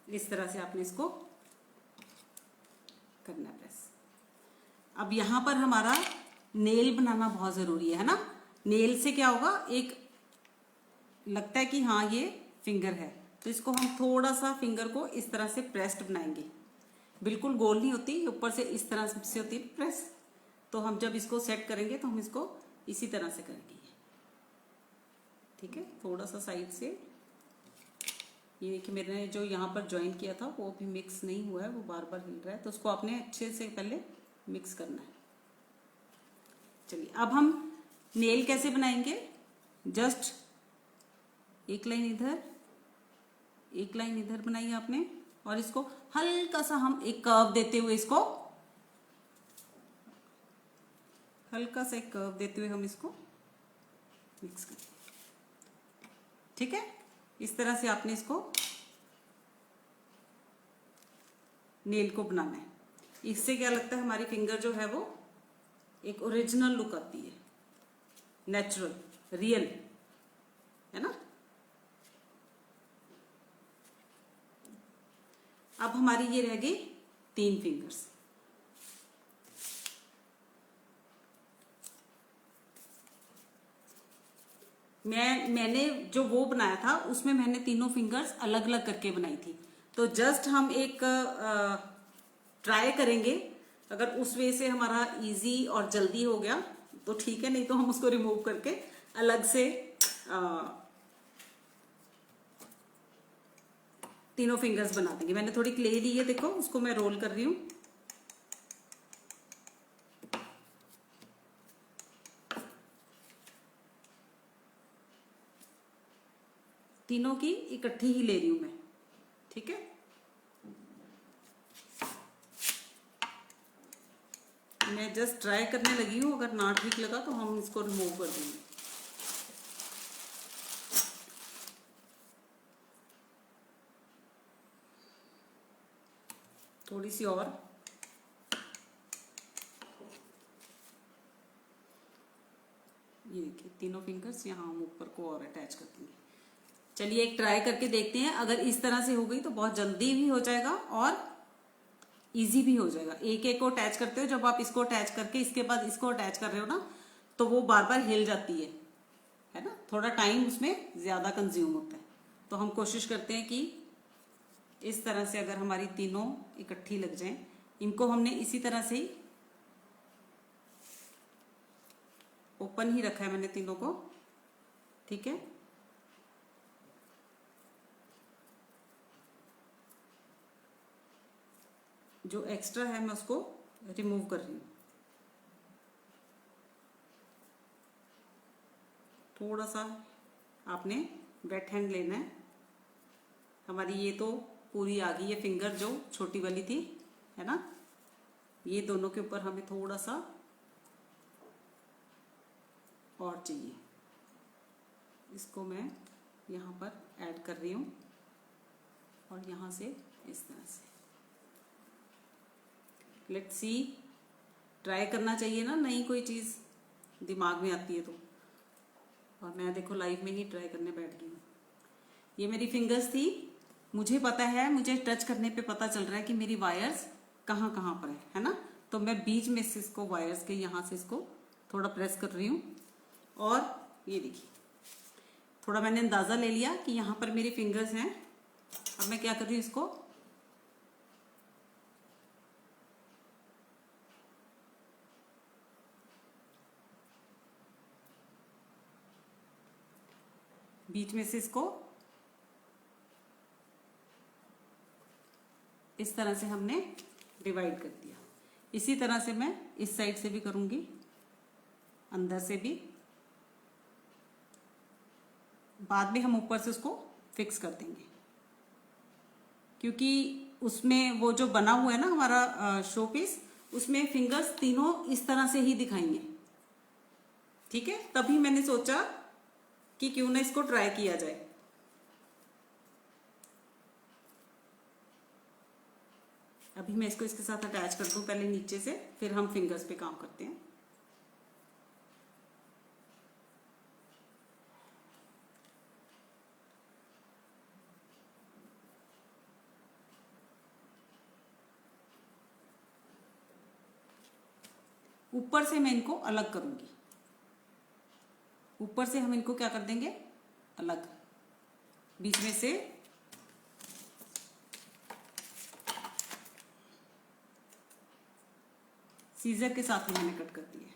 इस तरह से आपने इसको करना है प्रेस। अब यहां पर हमारा नेल बनाना बहुत जरूरी है ना। नेल से क्या होगा, एक लगता है कि हाँ ये फिंगर है, तो इसको हम थोड़ा सा फिंगर को इस तरह से प्रेस्ड बनाएंगे। बिल्कुल गोल नहीं होती, ऊपर से इस तरह से होती है प्रेस। तो हम जब इसको सेट करेंगे तो हम इसको इसी तरह से करेंगे, ठीक है। थोड़ा सा साइड से, ये देखिए मैंने जो यहाँ पर ज्वाइन किया था वो भी मिक्स नहीं हुआ है, वो बार बार हिल रहा है, तो उसको आपने अच्छे से पहले मिक्स करना है। चलिए अब हम नेल कैसे बनाएंगे, जस्ट एक लाइन इधर, एक लाइन इधर बनाई आपने, और इसको हल्का सा हम एक कर्व देते हुए इसको, हल्का सा एक कर्व देते हुए हम इसको मिक्स करें, ठीक है। इस तरह से आपने इसको नेल को बनाना है। इससे क्या लगता है हमारी फिंगर जो है वो एक ओरिजिनल लुक आती है, नेचुरल, रियल, है ना। अब हमारी ये रह गई 3 फिंगर्स। मैंने जो वो बनाया था उसमें मैंने तीनों फिंगर्स अलग अलग करके बनाई थी। तो जस्ट हम एक ट्राई करेंगे, अगर उस वे से हमारा इजी और जल्दी हो गया तो ठीक है, नहीं तो हम उसको रिमूव करके अलग से तीनों फिंगर्स बना देंगे। मैंने थोड़ी क्ले ली है, देखो उसको मैं रोल कर रही हूं। तीनों की इकट्ठी ही ले रही हूं मैं, ठीक है। मैं जस्ट ट्राई करने लगी हूं, अगर ना ठीक लगा तो हम इसको रिमूव कर देंगे। थोड़ी सी और, ये देखिए तीनों फिंगर्स यहाँ हम ऊपर को और अटैच कर देंगे। चलिए एक ट्राई करके देखते हैं, अगर इस तरह से हो गई तो बहुत जल्दी भी हो जाएगा और इजी भी हो जाएगा। एक एक को अटैच करते हो, जब आप इसको अटैच करके इसके बाद इसको अटैच कर रहे हो ना, तो वो बार बार हिल जाती है ना, थोड़ा टाइम उसमें ज्यादा कंज्यूम होता है। तो हम कोशिश करते हैं कि इस तरह से अगर हमारी तीनों इकट्ठी लग जाएं, इनको हमने इसी तरह से ही ओपन ही रखा है मैंने तीनों को, ठीक है। जो एक्स्ट्रा है मैं उसको रिमूव कर रही हूँ। थोड़ा सा आपने वेट हैंड लेना है। हमारी ये तो पूरी आ गई है फिंगर जो छोटी वाली थी, है ना। ये दोनों के ऊपर हमें थोड़ा सा और चाहिए, इसको मैं यहाँ पर ऐड कर रही हूँ और यहाँ से इस तरह से। लेट्स सी, ट्राई करना चाहिए ना, नई कोई चीज़ दिमाग में आती है तो। और मैं देखो लाइव में ही ट्राई करने बैठ गई हूँ। ये मेरी फिंगर्स थी, मुझे पता है, मुझे टच करने पे पता चल रहा है कि मेरी वायर्स कहाँ कहाँ पर है ना। तो मैं बीच में से इसको वायर्स के यहाँ से इसको थोड़ा प्रेस कर रही हूँ और ये देखिए थोड़ा मैंने अंदाज़ा ले लिया कि यहाँ पर मेरी फिंगर्स हैं। अब मैं क्या कर रही हूँ, इसको बीच में से इसको इस तरह से हमने डिवाइड कर दिया। इसी तरह से मैं इस साइड से भी करूंगी, अंदर से भी। बाद में हम ऊपर से उसको फिक्स कर देंगे, क्योंकि उसमें वो जो बना हुआ है ना हमारा शो पीस, उसमें फिंगर्स तीनों इस तरह से ही दिखाएंगे, ठीक है। तभी मैंने सोचा कि क्यों ना इसको ट्राई किया जाए। अभी मैं इसको इसके साथ अटैच कर दूं पहले नीचे से, फिर हम फिंगर्स पे काम करते हैं। ऊपर से मैं इनको अलग करूंगी, ऊपर से हम इनको क्या कर देंगे अलग, बीच में से सीजर के साथ ही मैंने कट कर दिया,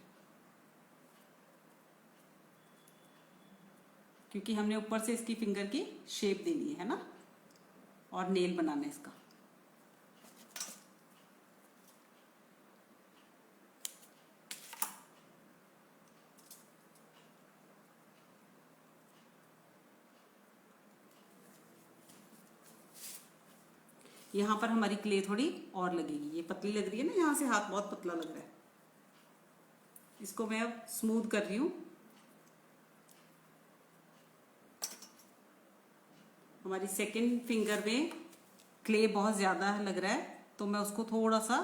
क्योंकि हमने ऊपर से इसकी फिंगर की शेप देनी है ना, और नेल बनाना है इसका। यहाँ पर हमारी क्ले थोड़ी और लगेगी, ये पतली लग रही है ना, यहाँ से हाथ बहुत पतला लग रहा है। इसको मैं अब स्मूथ कर रही हूँ। हमारी सेकंड फिंगर में क्ले बहुत ज़्यादा लग रहा है, तो मैं उसको थोड़ा सा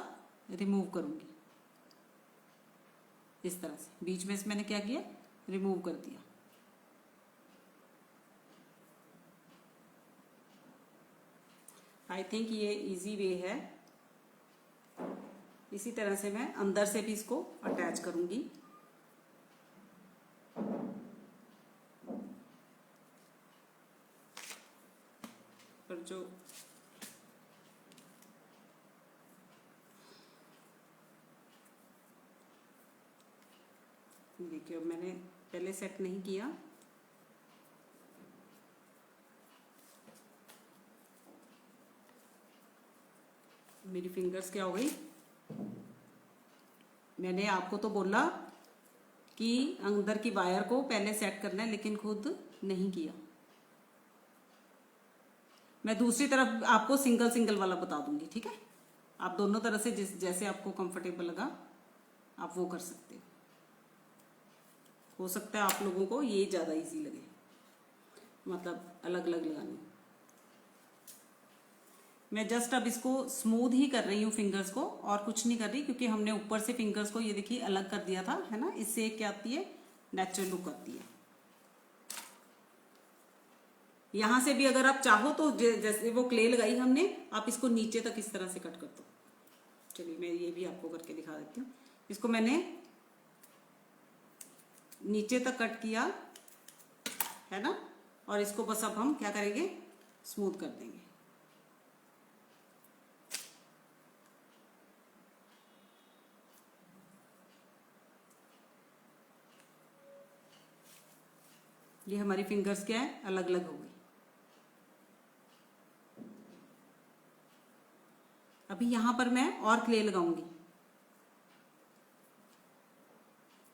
रिमूव करूंगी इस तरह से। बीच में से मैंने क्या किया, रिमूव कर दिया। आई थिंक ये इजी वे है। इसी तरह से मैं अंदर से भी इसको अटैच करूंगी। पर जो देखिए, अब मैंने पहले सेट नहीं किया। मेरी फिंगर्स क्या हो गई, मैंने आपको तो बोला कि अंदर की वायर को पहले सेट करना है, लेकिन खुद नहीं किया। मैं दूसरी तरफ आपको सिंगल सिंगल वाला बता दूंगी, ठीक है। आप दोनों तरह से जैसे आपको कंफर्टेबल लगा आप वो कर सकते हो सकता है आप लोगों को ये ज्यादा इजी लगे, मतलब अलग अलग लगानी। मैं जस्ट अब इसको स्मूथ ही कर रही हूँ फिंगर्स को, और कुछ नहीं कर रही, क्योंकि हमने ऊपर से फिंगर्स को ये देखिए अलग कर दिया था, है ना। इससे क्या आती है, नेचुरल लुक आती है। यहां से भी अगर आप चाहो तो जैसे वो क्ले लगाई हमने, आप इसको नीचे तक इस तरह से कट कर दो। चलिए मैं ये भी आपको करके दिखा देती हूँ। इसको मैंने नीचे तक कट किया, है ना, और इसको बस अब हम क्या करेंगे, स्मूथ कर देंगे। ये हमारी फिंगर्स क्या है, अलग अलग हो गई। अभी यहां पर मैं और क्ले लगाऊंगी।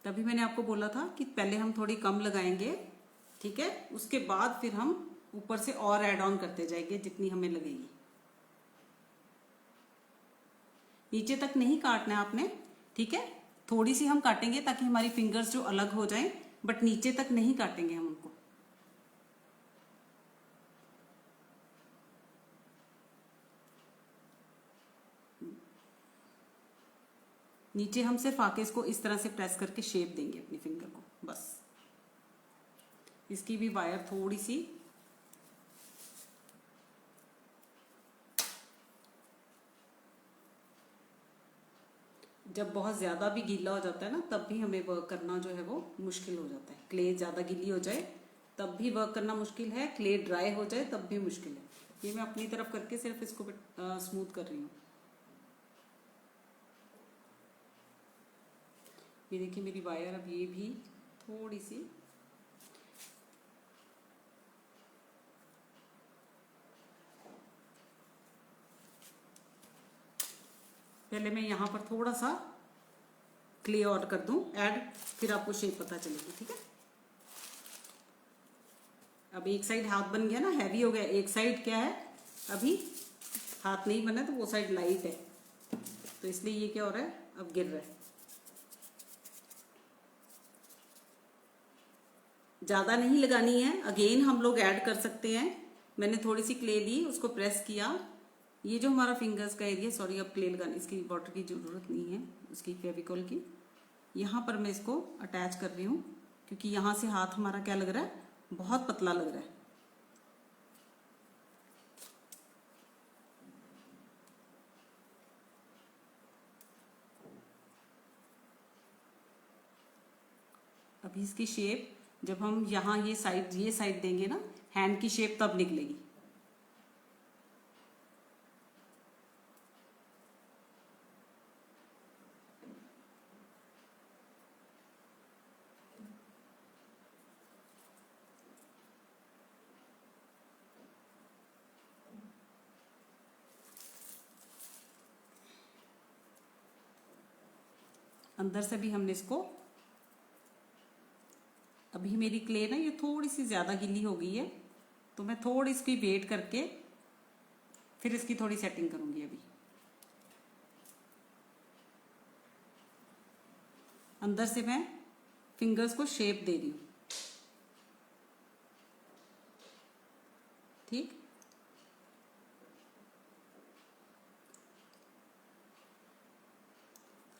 तभी मैंने आपको बोला था कि पहले हम थोड़ी कम लगाएंगे, ठीक है, उसके बाद फिर हम ऊपर से और ऐड ऑन करते जाएंगे जितनी हमें लगेगी। नीचे तक नहीं काटना है आपने, ठीक है। थोड़ी सी हम काटेंगे ताकि हमारी फिंगर्स जो अलग हो जाएं, बट नीचे तक नहीं काटेंगे हम उनको। नीचे हम सिर्फ आके इसको इस तरह से प्रेस करके शेप देंगे अपनी फिंगर को, बस। इसकी भी वायर थोड़ी सी जब बहुत ज्यादा भी गीला हो जाता है ना, तब भी हमें वर्क करना जो है वो मुश्किल हो जाता है। क्ले ज्यादा गीली हो जाए तब भी वर्क करना मुश्किल है, क्ले ड्राई हो जाए तब भी मुश्किल है। ये मैं अपनी तरफ करके सिर्फ इसको स्मूथ कर रही हूँ। ये देखिए मेरी वायर अब ये भी थोड़ी सी पहले मैं यहाँ पर थोड़ा सा क्ले और कर दूं ऐड, फिर आपको शेप पता चलेगी, ठीक है। अब एक साइड हाथ बन गया ना, हैवी हो गया। एक साइड क्या है, अभी हाथ नहीं बना, तो वो साइड लाइट है, तो इसलिए ये क्या हो रहा है, अब गिर रहा है। ज्यादा नहीं लगानी है, अगेन हम लोग ऐड कर सकते हैं। मैंने थोड़ी सी क्ले ली, उसको प्रेस किया। ये जो हमारा फिंगर्स का एरिया, सॉरी अब क्ले लगाने, इसकी वाटर की जरूरत नहीं है, उसकी फेविकॉल की। यहाँ पर मैं इसको अटैच कर रही हूँ, क्योंकि यहाँ से हाथ हमारा क्या लग रहा है, बहुत पतला लग रहा है। अभी इसकी शेप जब हम यहाँ ये साइड देंगे ना, हैंड की शेप तब निकलेगी। अंदर से भी हमने इसको, अभी मेरी क्ले ना ये थोड़ी सी ज्यादा गीली हो गई है, तो मैं थोड़ी इसकी वेट करके फिर इसकी थोड़ी सेटिंग करूंगी। अभी अंदर से मैं फिंगर्स को शेप दे रही हूं, ठीक।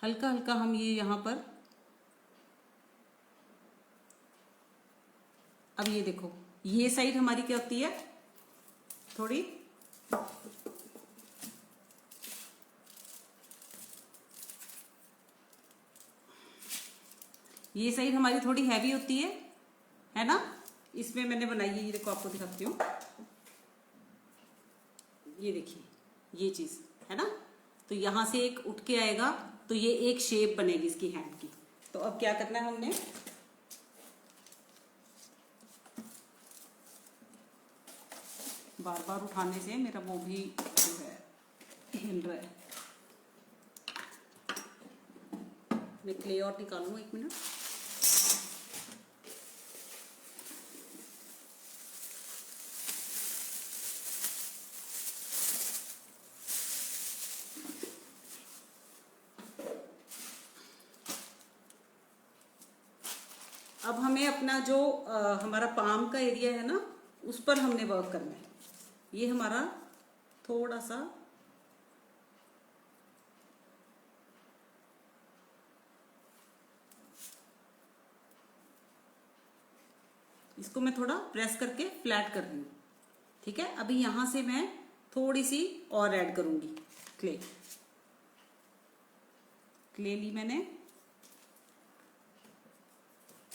हल्का हल्का हम ये यहाँ पर, अब ये देखो ये साइड हमारी क्या होती है, थोड़ी ये साइड हमारी थोड़ी हैवी होती है ना। इसमें मैंने बनाई है, ये देखो आपको दिखाती हूँ, ये देखिए ये चीज है ना। तो यहां से एक उठ के आएगा, तो ये एक शेप बनेगी इसकी हैंड की। तो अब क्या करना है हमने, बार बार उठाने से मेरा वो भी जो है हिल रहा है। मैं क्ले और निकालूँ, एक मिनट। अब हमें अपना जो हमारा पाम का एरिया है ना, उस पर हमने वर्क करना है। ये हमारा थोड़ा सा इसको मैं थोड़ा प्रेस करके फ्लैट कर रही हूँ, ठीक है। अभी यहां से मैं थोड़ी सी और ऐड करूंगी क्ले। क्ले ली मैंने,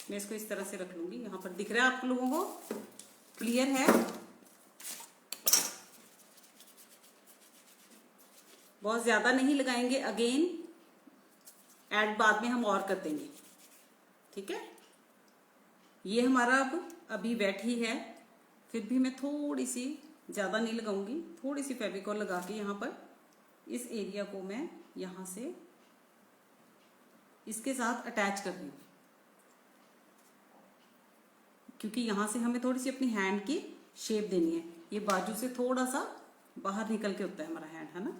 मैं इसको इस तरह से रख लूंगी। यहां पर दिख रहा है आप लोगों को, क्लियर है। बहुत ज्यादा नहीं लगाएंगे, अगेन ऐड बाद में हम और कर देंगे, ठीक है। ये हमारा अब अभी वेट ही है, फिर भी मैं थोड़ी सी ज्यादा नहीं लगाऊंगी, थोड़ी सी फेविकॉल लगा के यहाँ पर इस एरिया को मैं यहां से इसके साथ अटैच कर रही हूँ, क्योंकि यहां से हमें थोड़ी सी अपनी हैंड की शेप देनी है। ये बाजू से थोड़ा सा बाहर निकल के होता है हमारा हैंड, है ना।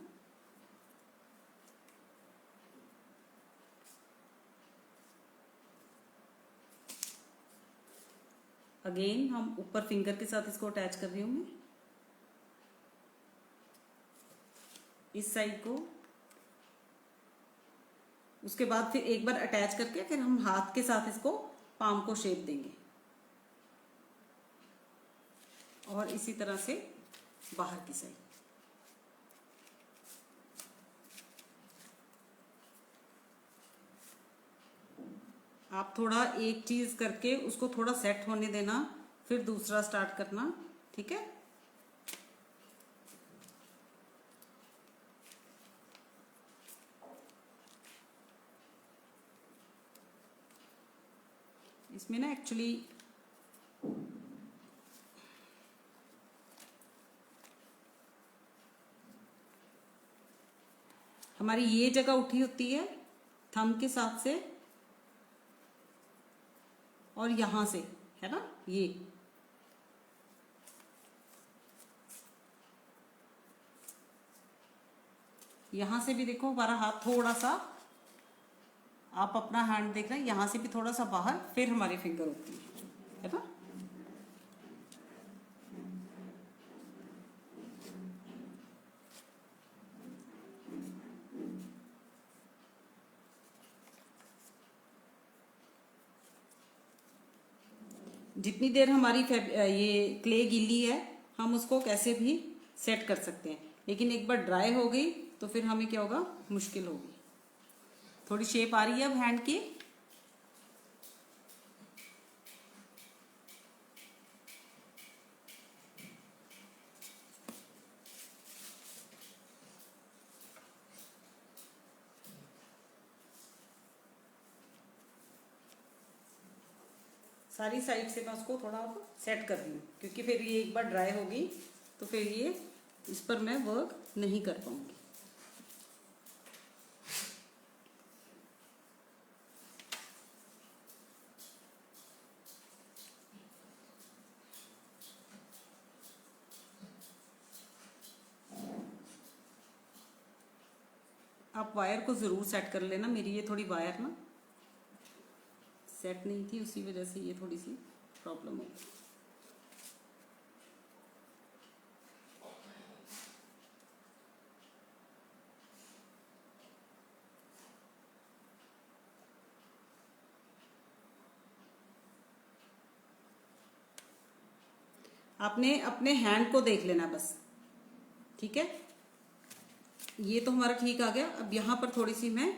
अगेन हम ऊपर फिंगर के साथ इसको अटैच कर रही हूं मैं, इस साइड को। उसके बाद फिर एक बार अटैच करके फिर हम हाथ के साथ इसको पाम को शेप देंगे, और इसी तरह से बाहर की साइड। आप थोड़ा एक चीज करके उसको थोड़ा सेट होने देना, फिर दूसरा स्टार्ट करना, ठीक है। इसमें ना एक्चुअली हमारी ये जगह उठी होती है थंब के साथ से, और यहां से, है ना। ये यहां से भी देखो हमारा हाथ थोड़ा सा, आप अपना हैंड देख रहे हैं, यहां से भी थोड़ा सा बाहर, फिर हमारी फिंगर होती है ना। जितनी देर हमारी ये क्ले गीली है, हम उसको कैसे भी सेट कर सकते हैं, लेकिन एक बार ड्राई हो गई तो फिर हमें क्या होगा, मुश्किल होगी। थोड़ी शेप आ रही है अब हैंड की। सारी साइड से मैं उसको थोड़ा अब सेट कर रही हूँ, क्योंकि फिर ये एक बार ड्राई होगी तो फिर ये इस पर मैं वर्क नहीं कर पाऊंगी। आप वायर को जरूर सेट कर लेना। मेरी ये थोड़ी वायर ना सेट नहीं थी, उसी वजह से ये थोड़ी सी प्रॉब्लम हो गई। आपने अपने हैंड को देख लेना बस, ठीक है। ये तो हमारा ठीक आ गया। अब यहां पर थोड़ी सी मैं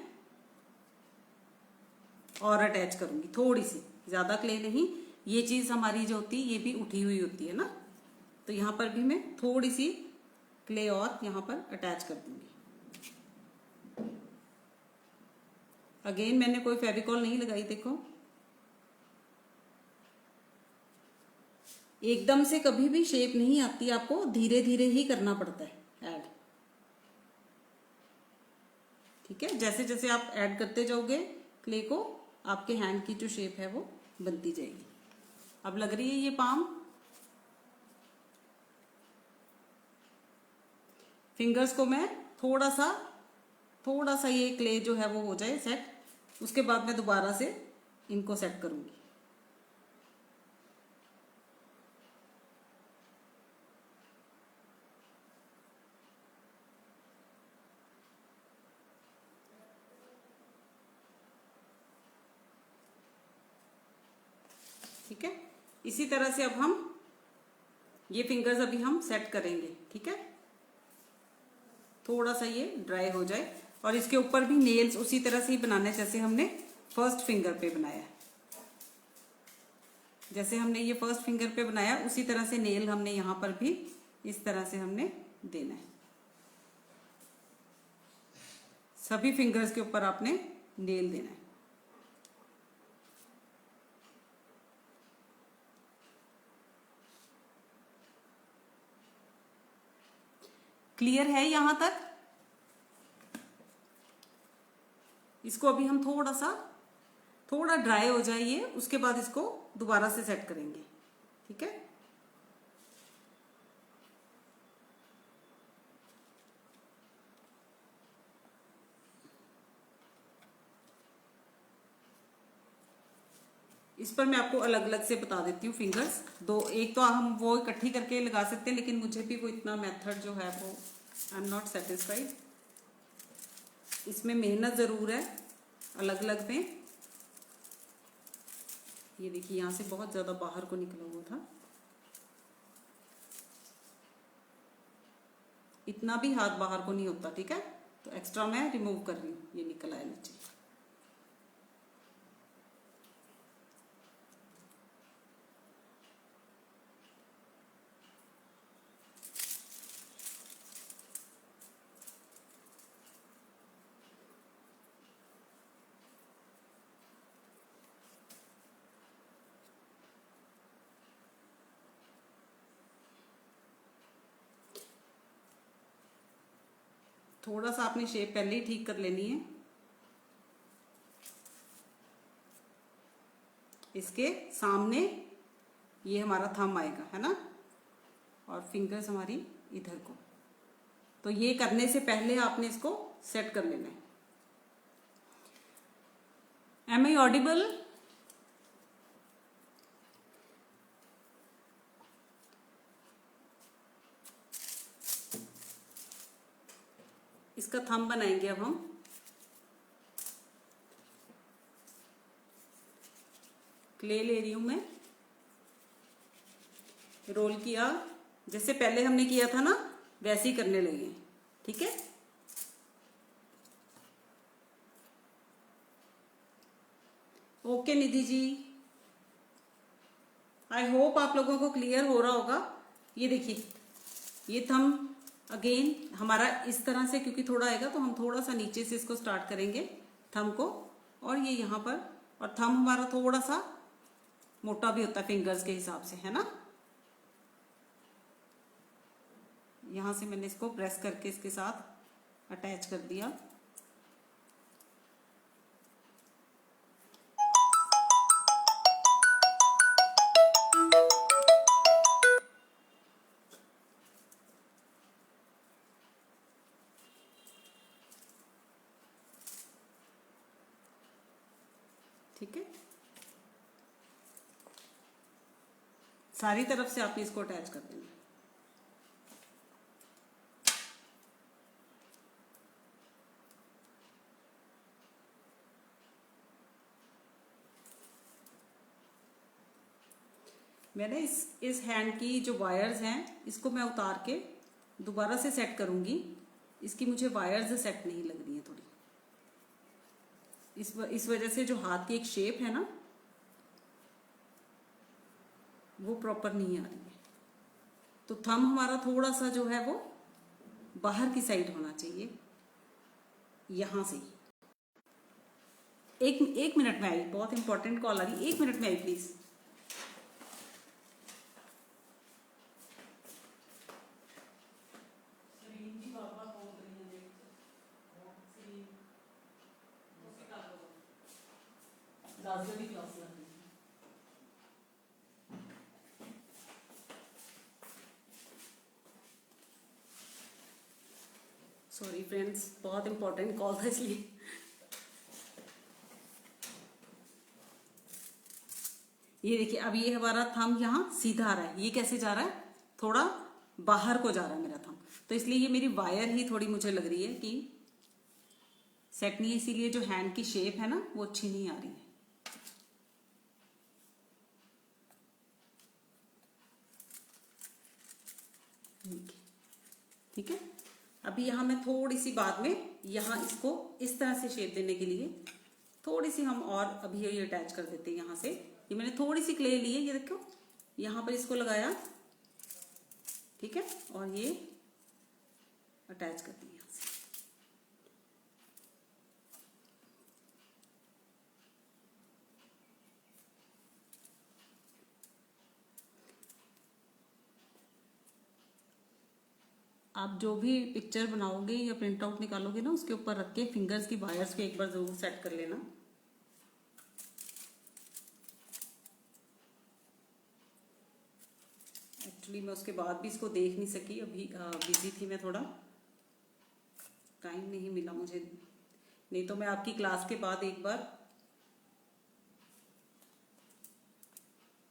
और अटैच करूंगी, थोड़ी सी, ज्यादा क्ले नहीं। ये चीज हमारी जो होती है ये भी उठी हुई होती है ना, तो यहां पर भी मैं थोड़ी सी क्ले और यहां पर अटैच कर दूंगी। अगेन मैंने कोई फेविकॉल नहीं लगाई, देखो। एकदम से कभी भी शेप नहीं आती, आपको धीरे धीरे ही करना पड़ता है ऐड, ठीक है। जैसे जैसे आप ऐड करते जाओगे क्ले को, आपके हैंड की जो शेप है वो बनती जाएगी। अब लग रही है ये पाम। फिंगर्स को मैं थोड़ा सा ये क्ले जो है वो हो जाए सेट, उसके बाद मैं दोबारा से इनको सेट करूंगी। ठीक है, इसी तरह से अब हम ये फिंगर्स अभी हम सेट करेंगे, ठीक है। थोड़ा सा ये ड्राई हो जाए, और इसके ऊपर भी नेल्स उसी तरह से ही बनाने जैसे हमने फर्स्ट फिंगर पे बनाया। जैसे हमने ये फर्स्ट फिंगर पे बनाया उसी तरह से नेल हमने यहां पर भी इस तरह से हमने देना है। सभी फिंगर्स के ऊपर आपने नेल देना है। क्लियर है यहां तक? इसको अभी हम थोड़ा ड्राई हो जाए ये, उसके बाद इसको दोबारा से सेट करेंगे, ठीक है। इस पर मैं आपको अलग अलग से बता देती हूँ फिंगर्स दो। एक तो हम वो इकट्ठी करके लगा सकते हैं, लेकिन मुझे भी वो इतना मेथड जो है वो आई एम नॉट सेटिस्फाइड। इसमें मेहनत जरूर है अलग अलग में। ये देखिए यहां से बहुत ज्यादा बाहर को निकला हुआ था, इतना भी हाथ बाहर को नहीं होता, ठीक है। तो एक्स्ट्रा मैं रिमूव कर रही हूँ, ये निकल आया नीचे। थोड़ा सा आपने शेप पहले ही ठीक कर लेनी है। इसके सामने ये हमारा थंब आएगा, है ना, और फिंगर्स हमारी इधर को। तो ये करने से पहले आपने इसको सेट कर लेना है। Am I audible? इसका थंब बनाएंगे अब हम। क्ले ले रही हूं मैं, रोल किया, जैसे पहले हमने किया था ना वैसे ही करने लगे, ठीक है। Okay Nidhi ji, I hope आप लोगों को क्लियर हो रहा होगा। ये देखिए ये थंब अगेन हमारा इस तरह से, क्योंकि थोड़ा आएगा तो हम थोड़ा सा नीचे से इसको स्टार्ट करेंगे थंब को, और ये यहां पर, और थंब हमारा थोड़ा सा मोटा भी होता है फिंगर्स के हिसाब से, है ना। यहां से मैंने इसको प्रेस करके इसके साथ अटैच कर दिया। ठीक है, सारी तरफ से आपने इसको अटैच कर देना। मैंने इस हैंड की जो वायर्स हैं इसको मैं उतार के दोबारा से सेट करूंगी। इसकी मुझे वायर्स सेट नहीं लग रही है थोड़ी, इस वजह से जो हाथ की एक शेप है ना वो प्रॉपर नहीं आ रही है। तो थंब हमारा थोड़ा सा जो है वो बाहर की साइड होना चाहिए, यहां से। एक मिनट में आई, बहुत इंपॉर्टेंट कॉल आ रही, 1 मिनट में आई प्लीज। सॉरी फ्रेंड्स, बहुत इंपॉर्टेंट कॉल था इसलिए। ये देखिए, अब ये हमारा थंब यहाँ सीधा आ रहा है, ये कैसे जा रहा है, थोड़ा बाहर को जा रहा है मेरा थंब। तो इसलिए ये मेरी वायर ही थोड़ी मुझे लग रही है कि सेट नहीं है, इसीलिए जो हैंड की शेप है ना वो अच्छी नहीं आ रही है। ठीक है, अभी यहाँ मैं थोड़ी सी बाद में यहाँ इसको इस तरह से शेप देने के लिए थोड़ी सी हम और अभी ये अटैच कर देते हैं यहाँ से। ये मैंने थोड़ी सी क्ले ली है, ये देखो यहाँ पर इसको लगाया, ठीक है, और ये अटैच कर दिया यहाँ से। आप जो भी पिक्चर बनाओगे या प्रिंट आउट निकालोगे ना, उसके ऊपर रख के फिंगर्स की वायर्स को एक बार जरूर सेट कर लेना। एक्चुअली मैं उसके बाद भी इसको देख नहीं सकी, अभी बिजी थी मैं, थोड़ा टाइम नहीं मिला मुझे, नहीं तो मैं आपकी क्लास के बाद एक बार,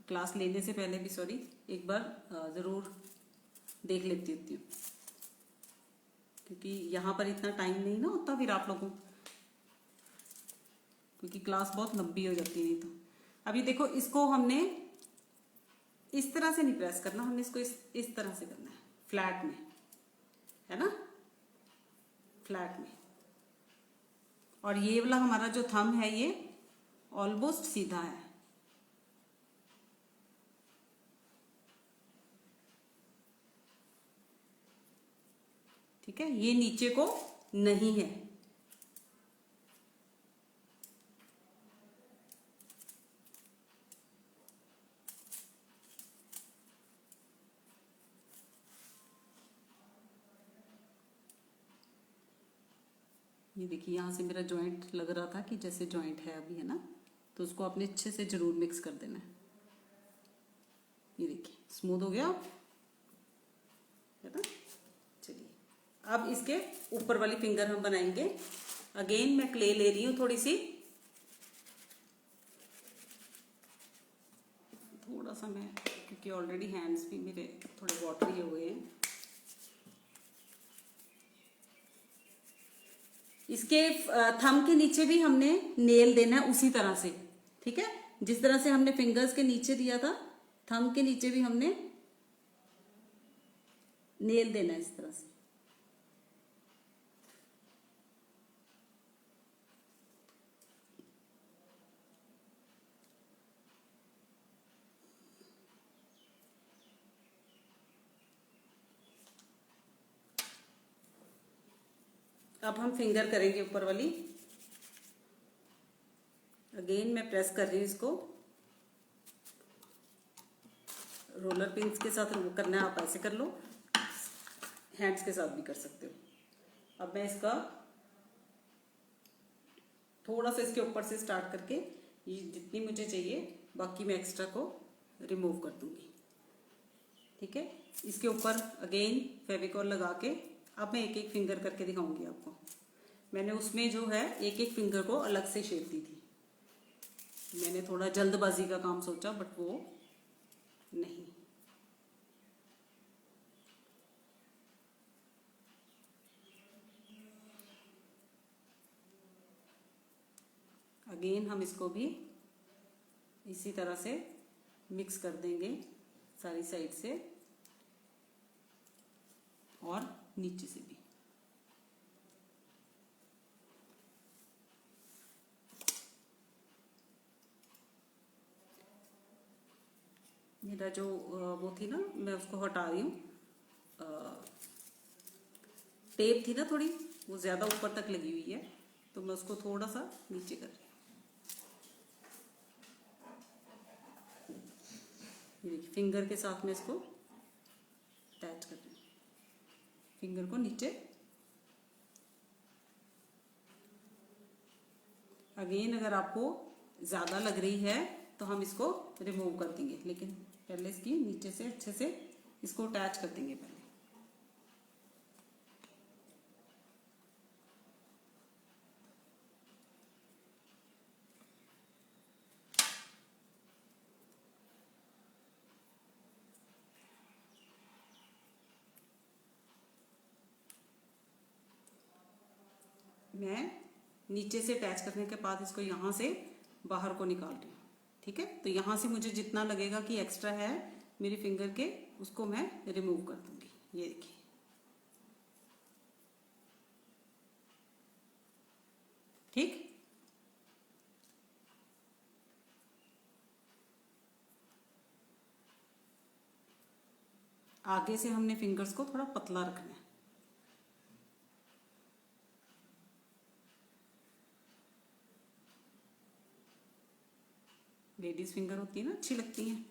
क्लास लेने से पहले भी सॉरी, एक बार जरूर देख लेती हूँ, क्योंकि यहाँ पर इतना टाइम नहीं ना होता फिर आप लोगों, क्योंकि क्लास बहुत लंबी हो जाती नहीं तो। अभी देखो, इसको हमने इस तरह से नहीं प्रेस करना, हमने इसको इस तरह से करना है, फ्लैट में, है ना, फ्लैट में। और ये वाला हमारा जो थंब है ये ऑलमोस्ट सीधा है, ठीक है, ये नीचे को नहीं है। ये देखिए, यहाँ से मेरा जॉइंट लग रहा था कि जैसे जॉइंट है अभी, है ना, तो उसको आपने अच्छे से जरूर मिक्स कर देना है। ये देखिए स्मूथ हो गया, है ना। चलिए, अब इसके ऊपर वाली फिंगर हम बनाएंगे। अगेन मैं क्ले ले रही हूँ थोड़ी सी, थोड़ा सा मैं, क्योंकि ऑलरेडी हैंड्स भी मेरे थोड़े वाटरी हो गए हैं। इसके थंब के नीचे भी हमने नेल देना है उसी तरह से, ठीक है, जिस तरह से हमने फिंगर्स के नीचे दिया था, थंब के नीचे भी हमने नेल देना है इस तरह से। अब हम फिंगर करेंगे ऊपर वाली। अगेन मैं प्रेस कर रही हूँ इसको, रोलर पिंस के साथ करना है, आप ऐसे कर लो, हैंड्स के साथ भी कर सकते हो। अब मैं इसका थोड़ा सा इसके ऊपर से स्टार्ट करके ये जितनी मुझे चाहिए, बाकी मैं एक्स्ट्रा को रिमूव कर दूंगी, ठीक है। इसके ऊपर अगेन फेविकॉल लगा के अब मैं एक एक फिंगर करके दिखाऊंगी आपको। मैंने उसमें जो है एक एक फिंगर को अलग से शेप दी थी, मैंने थोड़ा जल्दबाजी का काम सोचा, बट वो नहीं। अगेन हम इसको भी इसी तरह से मिक्स कर देंगे सारी साइड से और नीचे से भी। मेरा जो वो थी ना, मैं उसको हटा रही हूँ, टेप थी ना थोड़ी, वो ज्यादा ऊपर तक लगी हुई है, तो मैं उसको थोड़ा सा नीचे कर रही हूँ। ये देखिए फिंगर के साथ में इसको अटैच कर रही हूँ, फिंगर को नीचे। अगेन अगर आपको ज्यादा लग रही है तो हम इसको रिमूव कर देंगे, लेकिन पहले इसकी नीचे से अच्छे से इसको अटैच कर देंगे पहले। मैं नीचे से अटैच करने के बाद इसको यहाँ से बाहर को निकाल रही हूँ, ठीक है। तो यहाँ से मुझे जितना लगेगा कि एक्स्ट्रा है मेरी फिंगर के, उसको मैं रिमूव कर दूंगी। ये देखिए, ठीक। आगे से हमने फिंगर्स को थोड़ा पतला रखना है। लेडीज फिंगर होती है ना, अच्छी लगती हैं।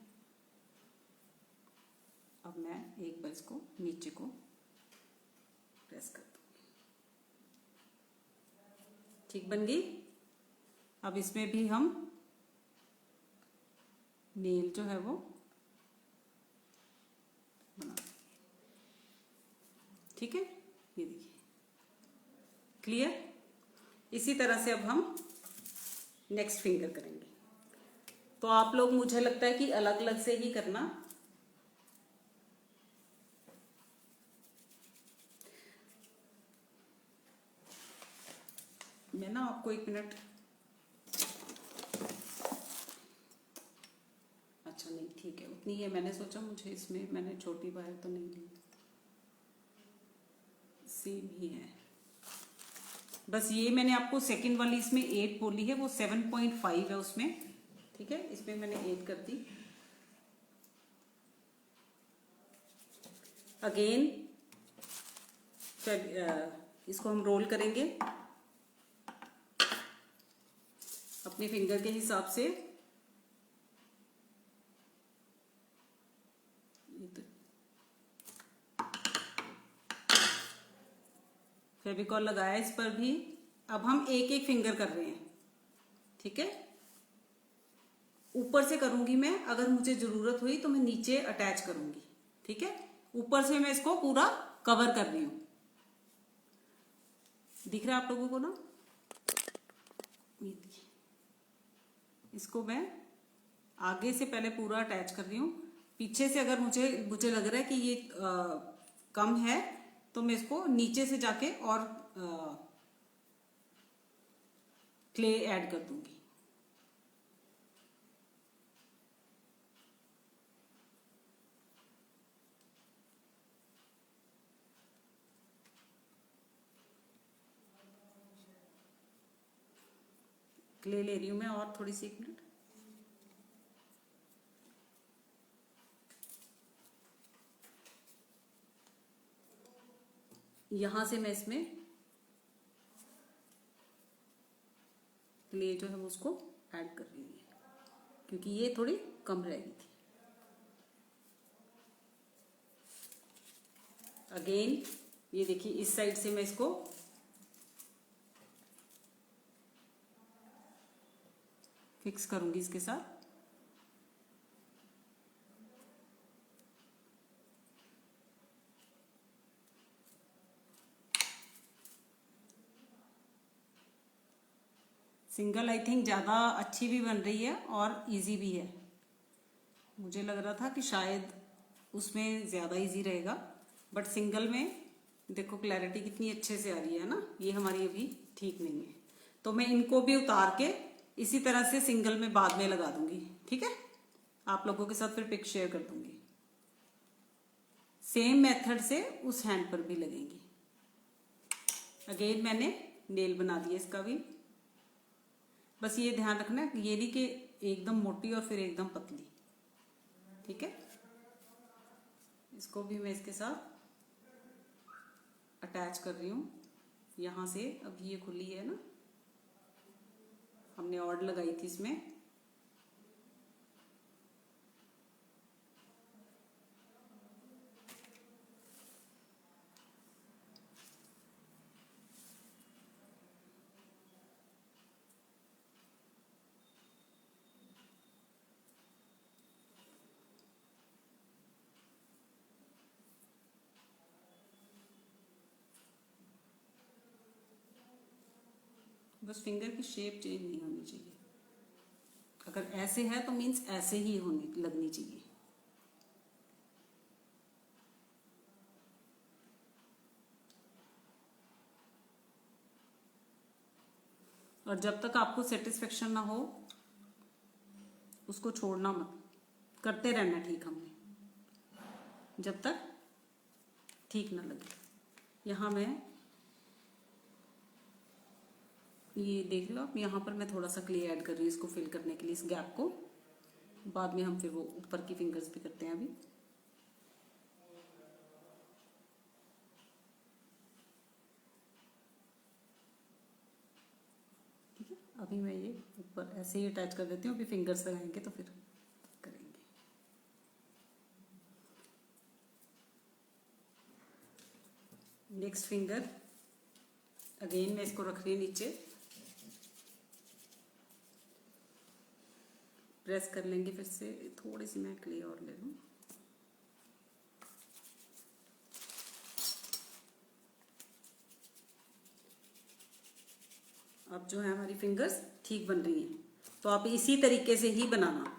अब मैं एक बार इसको नीचे को प्रेस कर दूंगी, ठीक बन गई। अब इसमें भी हम नेल जो है वो बना, ठीक है। ये देखिए, क्लियर। इसी तरह से अब हम नेक्स्ट फिंगर करेंगे। तो आप लोग, मुझे लगता है कि अलग अलग से ही करना। मैं ना आपको 1 मिनट, अच्छा नहीं ठीक है, उतनी है। मैंने सोचा मुझे इसमें, मैंने छोटी वायर तो नहीं ली, सेम ही है। बस ये मैंने आपको सेकंड वाली इसमें 8 बोली है, वो 7.5 है उसमें, ठीक है। इसमें मैंने 8 कर दी। अगेन इसको हम रोल करेंगे अपने फिंगर के हिसाब से। फेविकॉल लगाया इस पर भी। अब हम एक एक फिंगर कर रहे हैं, ठीक है। ऊपर से करूंगी मैं, अगर मुझे जरूरत हुई तो मैं नीचे अटैच करूंगी, ठीक है। ऊपर से मैं इसको पूरा कवर कर रही हूं। दिख रहा है आप लोगों को ना? इसको मैं आगे से पहले पूरा अटैच कर रही हूँ। पीछे से अगर मुझे लग रहा है कि ये कम है, तो मैं इसको नीचे से जाके और क्ले ऐड कर दूंगी। क्ले ले रही हूं मैं और थोड़ी सी, 1 मिनट। यहां से मैं इसमें क्ले जो है उसको ऐड कर रही हूँ, क्योंकि ये थोड़ी कम रहेगी थी। अगेन ये देखिए, इस साइड से मैं इसको फिक्स करूंगी इसके साथ। सिंगल आई थिंक ज्यादा अच्छी भी बन रही है और इजी भी है। मुझे लग रहा था कि शायद उसमें ज्यादा इजी रहेगा, बट सिंगल में देखो क्लैरिटी कितनी अच्छे से आ रही है ना। ये हमारी अभी ठीक नहीं है, तो मैं इनको भी उतार के इसी तरह से सिंगल में बाद में लगा दूंगी, ठीक है। आप लोगों के साथ फिर पिक शेयर कर दूंगी। सेम मेथड से उस हैंड पर भी लगेंगी। अगेन मैंने नेल बना दिया इसका भी। बस ये ध्यान रखना है ये नहीं कि एकदम मोटी और फिर एकदम पतली, ठीक है। इसको भी मैं इसके साथ अटैच कर रही हूँ यहां से। अब ये खुली है ना, हमने ऑर्ड लगाई थी इसमें। बस फिंगर की शेप चेंज नहीं होनी चाहिए। अगर ऐसे है तो मीन्स ऐसे ही होनी लगनी चाहिए। और जब तक आपको सेटिस्फेक्शन ना हो उसको छोड़ना मत, करते रहना ठीक हमने जब तक ठीक ना लगे। यहाँ मैं ये देख लो आप, यहाँ पर मैं थोड़ा सा क्ले ऐड कर रही हूँ इसको फिल करने के लिए, इस गैप को। बाद में हम फिर वो ऊपर की फिंगर्स भी करते हैं अभी। ठीक है, अभी मैं ये ऊपर ऐसे ही अटैच कर देती हूँ। अभी फिंगर्स लगाएंगे तो फिर करेंगे। नेक्स्ट फिंगर अगेन मैं इसको रख रही हूँ नीचे, प्रेस कर लेंगे फिर से। थोड़ी सी मैं क्ले और ले लूँ। अब जो है हमारी फिंगर्स ठीक बन रही हैं, तो आप इसी तरीके से ही बनाना।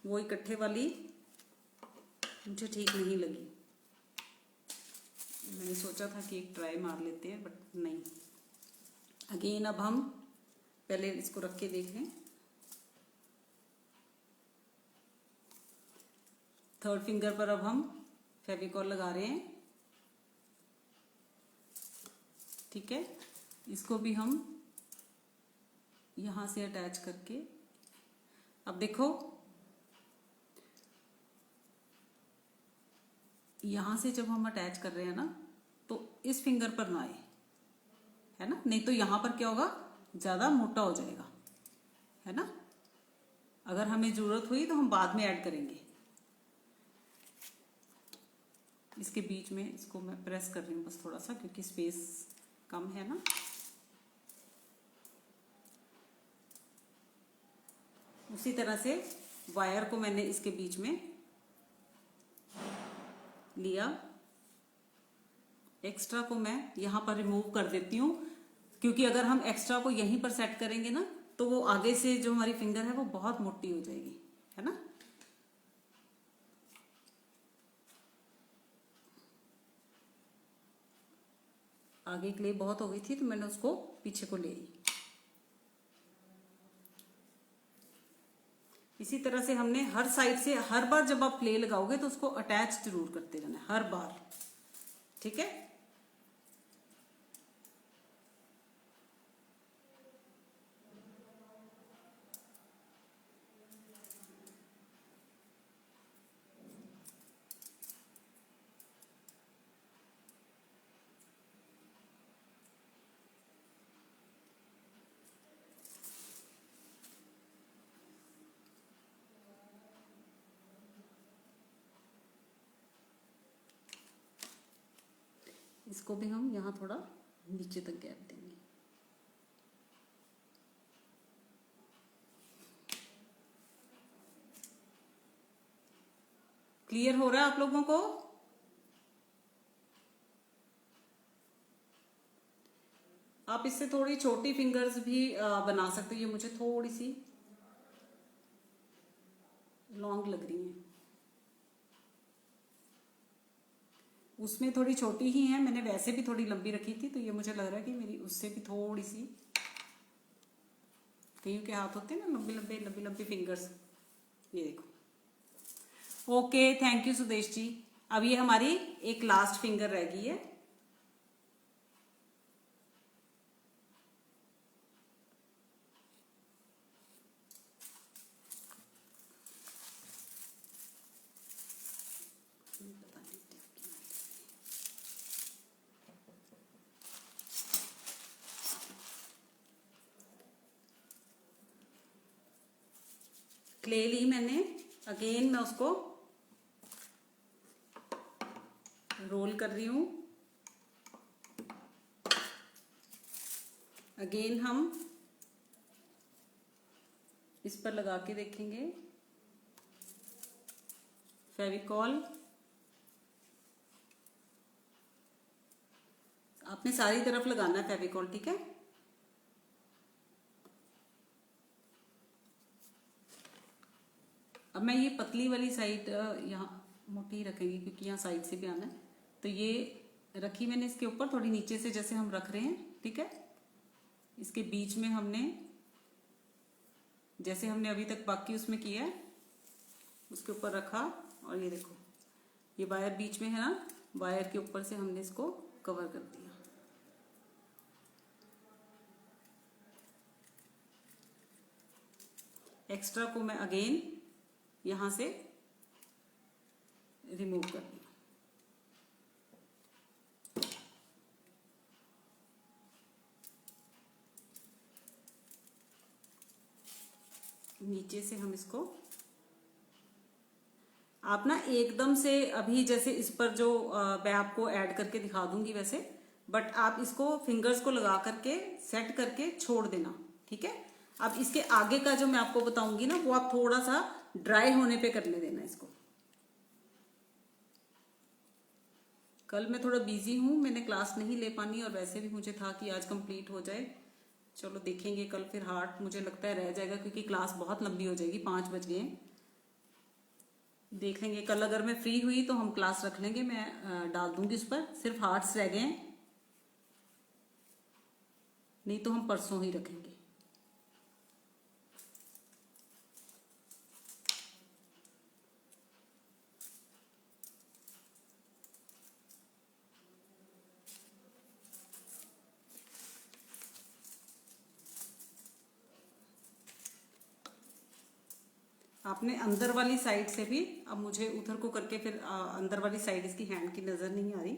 वो इकट्ठे वाली मुझे ठीक नहीं लगी। मैंने सोचा था कि एक ट्राई मार लेते हैं बट नहीं। अगेन अब हम पहले इसको रख के देख लें। थर्ड फिंगर पर अब हम फेविकॉल लगा रहे हैं, ठीक है। इसको भी हम यहां से अटैच करके, अब देखो यहां से जब हम अटैच कर रहे हैं ना तो इस फिंगर पर ना आए, है ना, नहीं तो यहां पर क्या होगा, ज्यादा मोटा हो जाएगा, है ना। अगर हमें जरूरत हुई तो हम बाद में ऐड करेंगे। इसके बीच में इसको मैं प्रेस कर रही हूँ बस थोड़ा सा, क्योंकि स्पेस कम है ना। उसी तरह से वायर को मैंने इसके बीच में लिया। एक्स्ट्रा को मैं यहां पर रिमूव कर देती हूँ, क्योंकि अगर हम एक्स्ट्रा को यहीं पर सेट करेंगे ना तो वो आगे से जो हमारी फिंगर है वो बहुत मोटी हो जाएगी, है ना। आगे क्ले बहुत हो गई थी तो मैंने उसको पीछे को ले आई। इसी तरह से हमने हर साइड से हर बार जब आप क्ले लगाओगे तो उसको अटैच जरूर करते रहना हर बार, ठीक है। इसको भी हम यहाँ थोड़ा नीचे तक गैप देंगे। क्लियर हो रहा है आप लोगों को? आप इससे थोड़ी छोटी फिंगर्स भी बना सकते हो। ये मुझे थोड़ी सी लॉन्ग लग रही है, उसमें थोड़ी छोटी ही है, मैंने वैसे भी थोड़ी लंबी रखी थी, तो ये मुझे लग रहा है कि मेरी उससे भी थोड़ी सी, कईयों के हाथ होते हैं ना लंबी लंबी लंबी लंबी फिंगर्स, ये देखो। Okay, thank you Sudesh ji. अब ये हमारी एक लास्ट फिंगर रह गई है। क्ले ली मैंने, अगेन मैं उसको रोल कर रही हूं। अगेन हम इस पर लगा के देखेंगे फेविकॉल। आपने सारी तरफ लगाना है फेविकॉल, ठीक है। अब मैं ये पतली वाली साइड यहाँ मोटी रखेंगे क्योंकि यहाँ साइड से भी आना है। तो ये रखी मैंने इसके ऊपर, थोड़ी नीचे से जैसे हम रख रहे हैं, ठीक है। इसके बीच में हमने जैसे हमने अभी तक बाकी उसमें किया है उसके ऊपर रखा, और ये देखो ये वायर बीच में है ना, वायर के ऊपर से हमने इसको कवर कर दिया। एक्स्ट्रा को मैं अगेन यहां से रिमूव कर दिया। नीचे से हम इसको, आप ना एकदम से अभी जैसे इस पर जो मैं आपको ऐड करके दिखा दूंगी वैसे, बट आप इसको फिंगर्स को लगा करके सेट करके छोड़ देना, ठीक है। अब इसके आगे का जो मैं आपको बताऊंगी ना, वो आप थोड़ा सा ड्राई होने पे करने देना इसको। कल मैं थोड़ा बिजी हूं, मैंने क्लास नहीं ले पानी, और वैसे भी मुझे था कि आज कंप्लीट हो जाए। चलो देखेंगे कल, फिर हार्ट मुझे लगता है रह जाएगा क्योंकि क्लास बहुत लंबी हो जाएगी, 5 बज गए। देख लेंगे कल, अगर मैं फ्री हुई तो हम क्लास रख लेंगे, मैं डाल दूंगी उस पर। सिर्फ हार्ट्स रह गए, नहीं तो हम परसों ही रखेंगे। आपने अंदर वाली साइड से भी, अब मुझे उधर को करके फिर अंदर वाली साइड इसकी हैंड की नजर नहीं आ रही।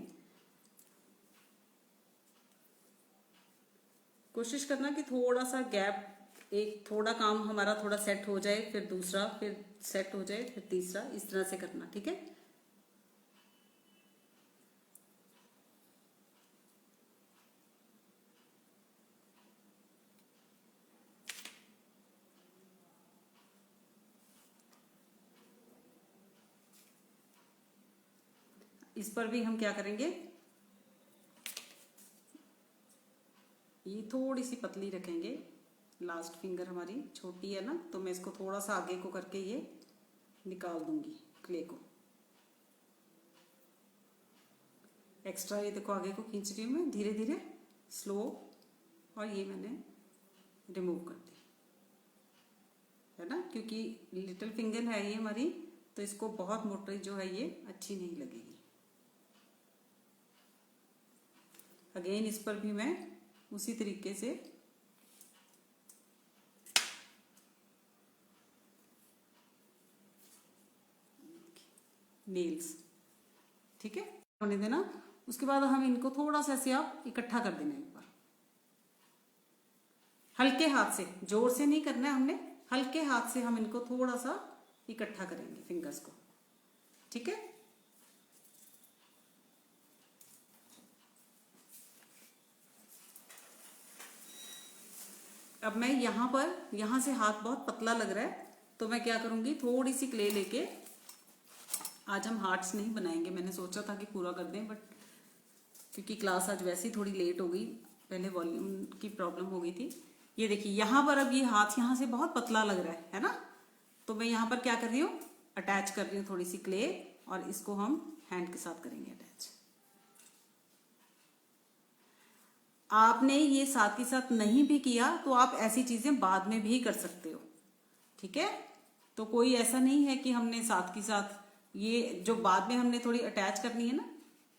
कोशिश करना कि थोड़ा सा गैप, एक थोड़ा काम हमारा थोड़ा सेट हो जाए, फिर दूसरा, फिर सेट हो जाए, फिर तीसरा, इस तरह से करना, ठीक है। इस पर भी हम क्या करेंगे, ये थोड़ी सी पतली रखेंगे। लास्ट फिंगर हमारी छोटी है ना, तो मैं इसको थोड़ा सा आगे को करके ये निकाल दूंगी क्ले को। एक्स्ट्रा ये देखो आगे को खींच रही हूँ मैं धीरे धीरे, स्लो, और ये मैंने रिमूव कर दी, है ना, क्योंकि लिटिल फिंगर है ये हमारी, तो इसको बहुत मोटी जो है ये अच्छी नहीं लगेगी। अगेन इस पर भी मैं उसी तरीके से नेल्स, ठीक है, होने देना। उसके बाद हम इनको थोड़ा सा ऐसे आप इकट्ठा कर देना एक बार, हल्के हाथ से, जोर से नहीं करना है हमने, हल्के हाथ से हम इनको थोड़ा सा इकट्ठा करेंगे फिंगर्स को, ठीक है। अब मैं यहां से हाथ बहुत पतला लग रहा है, तो मैं क्या करूंगी, थोड़ी सी क्ले लेके, आज हम हार्ट्स नहीं बनाएंगे, मैंने सोचा था कि पूरा कर दें, बट क्योंकि क्लास आज वैसे ही थोड़ी लेट हो गई, पहले वॉल्यूम की प्रॉब्लम हो गई थी। ये देखिए यहाँ पर अब ये हाथ यहाँ से बहुत पतला लग रहा है ना, तो मैं यहाँ पर क्या कर रही हूँ, अटैच कर रही हूँ थोड़ी सी क्ले, और इसको हम हैंड के साथ करेंगे अटैच। आपने ये साथ ही साथ नहीं भी किया तो आप ऐसी चीजें बाद में भी कर सकते हो, ठीक है। तो कोई ऐसा नहीं है कि हमने साथ के साथ ये जो बाद में हमने थोड़ी अटैच करनी है ना,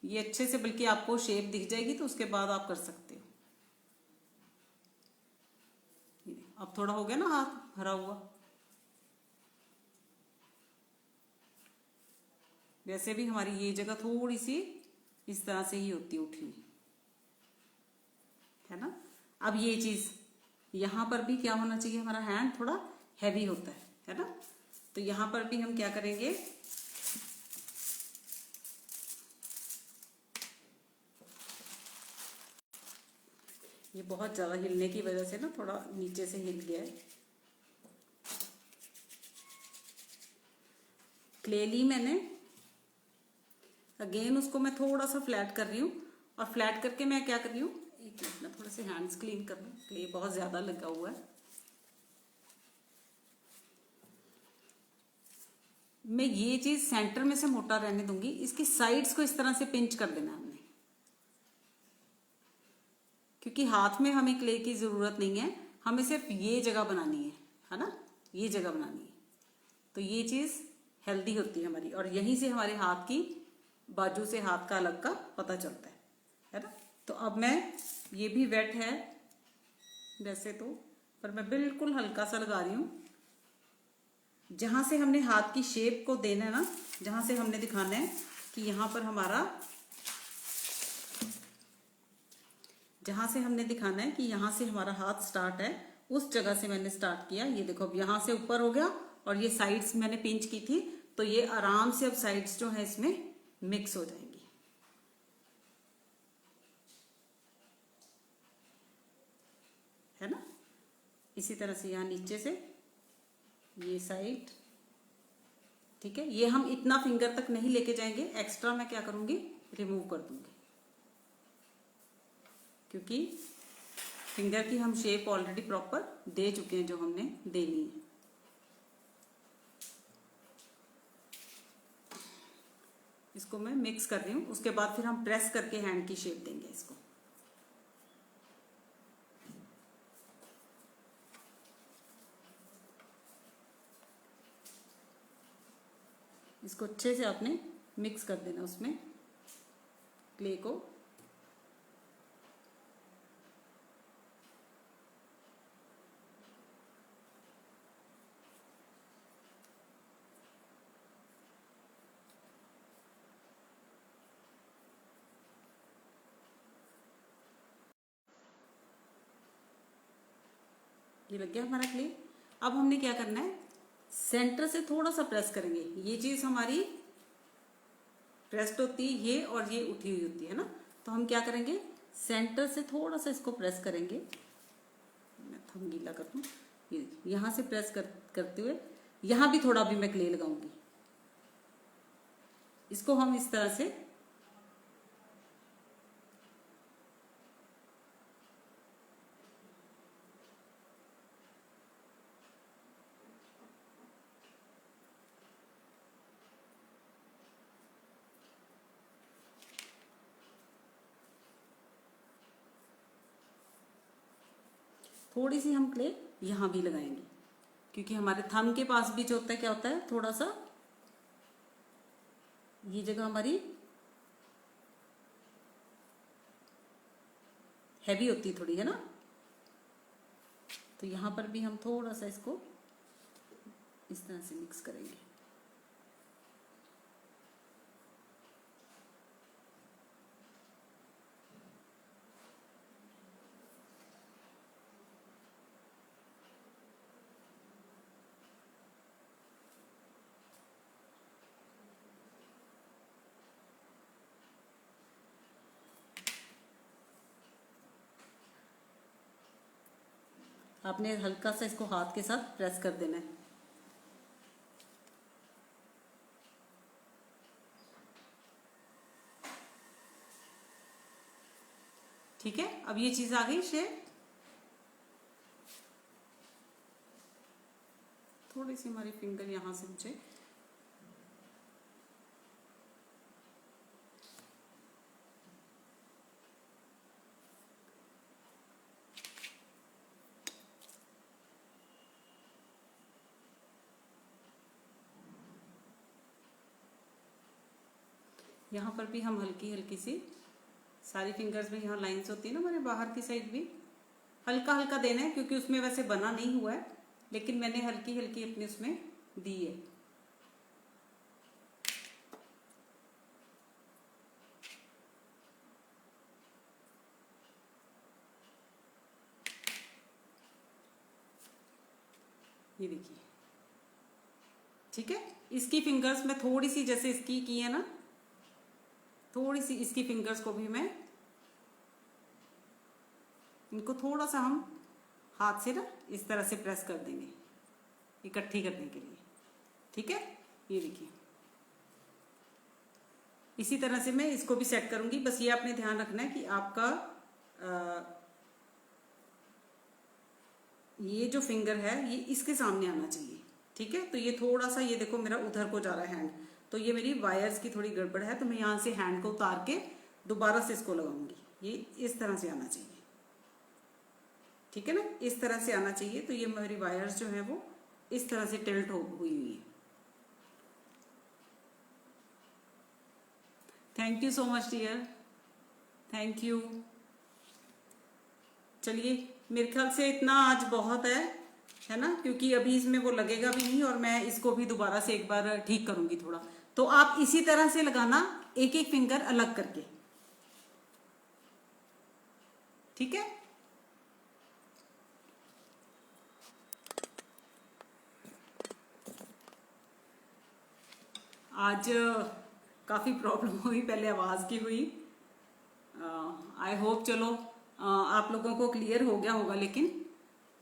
ये अच्छे से, बल्कि आपको शेप दिख जाएगी तो उसके बाद आप कर सकते हो। अब थोड़ा हो गया ना हाथ भरा हुआ। वैसे भी हमारी ये जगह थोड़ी सी इस तरह से ही होती है उठी हुई, है ना। अब ये चीज यहां पर भी क्या होना चाहिए, हमारा हैंड थोड़ा हैवी होता है ना। तो यहां पर भी हम क्या करेंगे, ये बहुत ज्यादा हिलने की वजह से ना थोड़ा नीचे से हिल गया है। क्ले ली मैंने, अगेन उसको मैं थोड़ा सा फ्लैट कर रही हूँ, और फ्लैट करके मैं क्या कर रही हूँ, एक मिनट ना थोड़े से हैंड्स क्लीन कर लूँ, क्ले बहुत ज्यादा लगा हुआ है। मैं ये चीज सेंटर में से मोटा रहने दूंगी, इसकी साइड्स को इस तरह से पिंच कर देना हमने, क्योंकि हाथ में हमें क्ले की जरूरत नहीं है, हमें सिर्फ ये जगह बनानी है ना, ये जगह बनानी है। तो ये चीज हेल्दी होती है हमारी, और यहीं से हमारे हाथ की बाजू से हाथ का अलग का पता चलता है ना। तो अब मैं, ये भी वेट है वैसे तो, पर मैं बिल्कुल हल्का सा लगा रही हूं, जहां से हमने हाथ की शेप को देना है ना, जहां से हमने दिखाना है कि यहां पर हमारा, जहां से हमने दिखाना है कि यहां से हमारा हाथ स्टार्ट है, उस जगह से मैंने स्टार्ट किया। ये देखो अब यहां से ऊपर हो गया, और ये साइड्स मैंने पिंच की थी, तो ये आराम से अब साइड्स जो है इसमें मिक्स हो जाएंगी, है ना। इसी तरह से यहां नीचे से ये साइड, ठीक है। ये हम इतना फिंगर तक नहीं लेके जाएंगे, एक्स्ट्रा मैं क्या करूंगी, रिमूव कर दूंगी, क्योंकि फिंगर की हम शेप ऑलरेडी प्रॉपर दे चुके हैं जो हमने देनी है। इसको मैं मिक्स कर रही हूं, उसके बाद फिर हम प्रेस करके हैंड की शेप देंगे इसको। इसको अच्छे से आपने मिक्स कर देना उसमें क्ले को। ये लग गया हमारा क्ले। अब हमने क्या करना है, सेंटर से थोड़ा सा प्रेस करेंगे। ये चीज हमारी प्रेस्ड होती है, ये और ये उठी हुई होती है ना। तो हम क्या करेंगे, सेंटर से थोड़ा सा इसको प्रेस करेंगे। मैं थंब गीला कर दूं, ये यहां से प्रेस करते हुए यहां भी थोड़ा भी मैं क्ले लगाऊंगी। इसको हम इस तरह से, थोड़ी सी हम क्ले यहां भी लगाएंगे, क्योंकि हमारे थंब के पास भी जो होता है, क्या होता है, थोड़ा सा ये जगह हमारी हैवी होती है थोड़ी, है ना। तो यहां पर भी हम थोड़ा सा इसको इस तरह से मिक्स करेंगे। आपने हल्का सा इसको हाथ के साथ प्रेस कर देना है। ठीक है, अब ये चीज आ गई शेप। थोड़ी सी हमारी फिंगर यहां से मुझे, यहाँ पर भी हम हल्की हल्की सी, सारी फिंगर्स में यहाँ लाइंस होती है ना हमारे बाहर की साइड भी, हल्का हल्का देना है क्योंकि उसमें वैसे बना नहीं हुआ है, लेकिन मैंने हल्की हल्की अपने उसमें दी है। ये देखिए, ठीक है। इसकी फिंगर्स में थोड़ी सी जैसे इसकी की है ना, थोड़ी सी इसकी फिंगर्स को भी मैं, इनको थोड़ा सा हम हाथ से ना इस तरह से प्रेस कर देंगे इकट्ठी करने के लिए, ठीक है। ये देखिए, इसी तरह से मैं इसको भी सेट करूंगी। बस ये आपने ध्यान रखना है कि आपका ये जो फिंगर है ये इसके सामने आना चाहिए, ठीक है। तो ये थोड़ा सा, ये देखो मेरा उधर को जा रहा है हैंड, तो ये मेरी वायर्स की थोड़ी गड़बड़ है, तो मैं यहाँ से हैंड को उतार के दोबारा से इसको लगाऊंगी। ये इस तरह से आना चाहिए, ठीक है ना, इस तरह से आना चाहिए। तो ये मेरी वायर्स जो है वो इस तरह से टिल्ट हुई हुई है। Thank you so much dear, thank you. चलिए, मेरे ख्याल से इतना आज बहुत है ना, क्योंकि अभी इसमें वो लगेगा भी नहीं और मैं इसको भी दोबारा से एक बार ठीक करूंगी थोड़ा। तो आप इसी तरह से लगाना, एक एक फिंगर अलग करके, ठीक है। आज काफ़ी प्रॉब्लम हुई, पहले आवाज़ की हुई। आई होप चलो आप लोगों को क्लियर हो गया होगा, लेकिन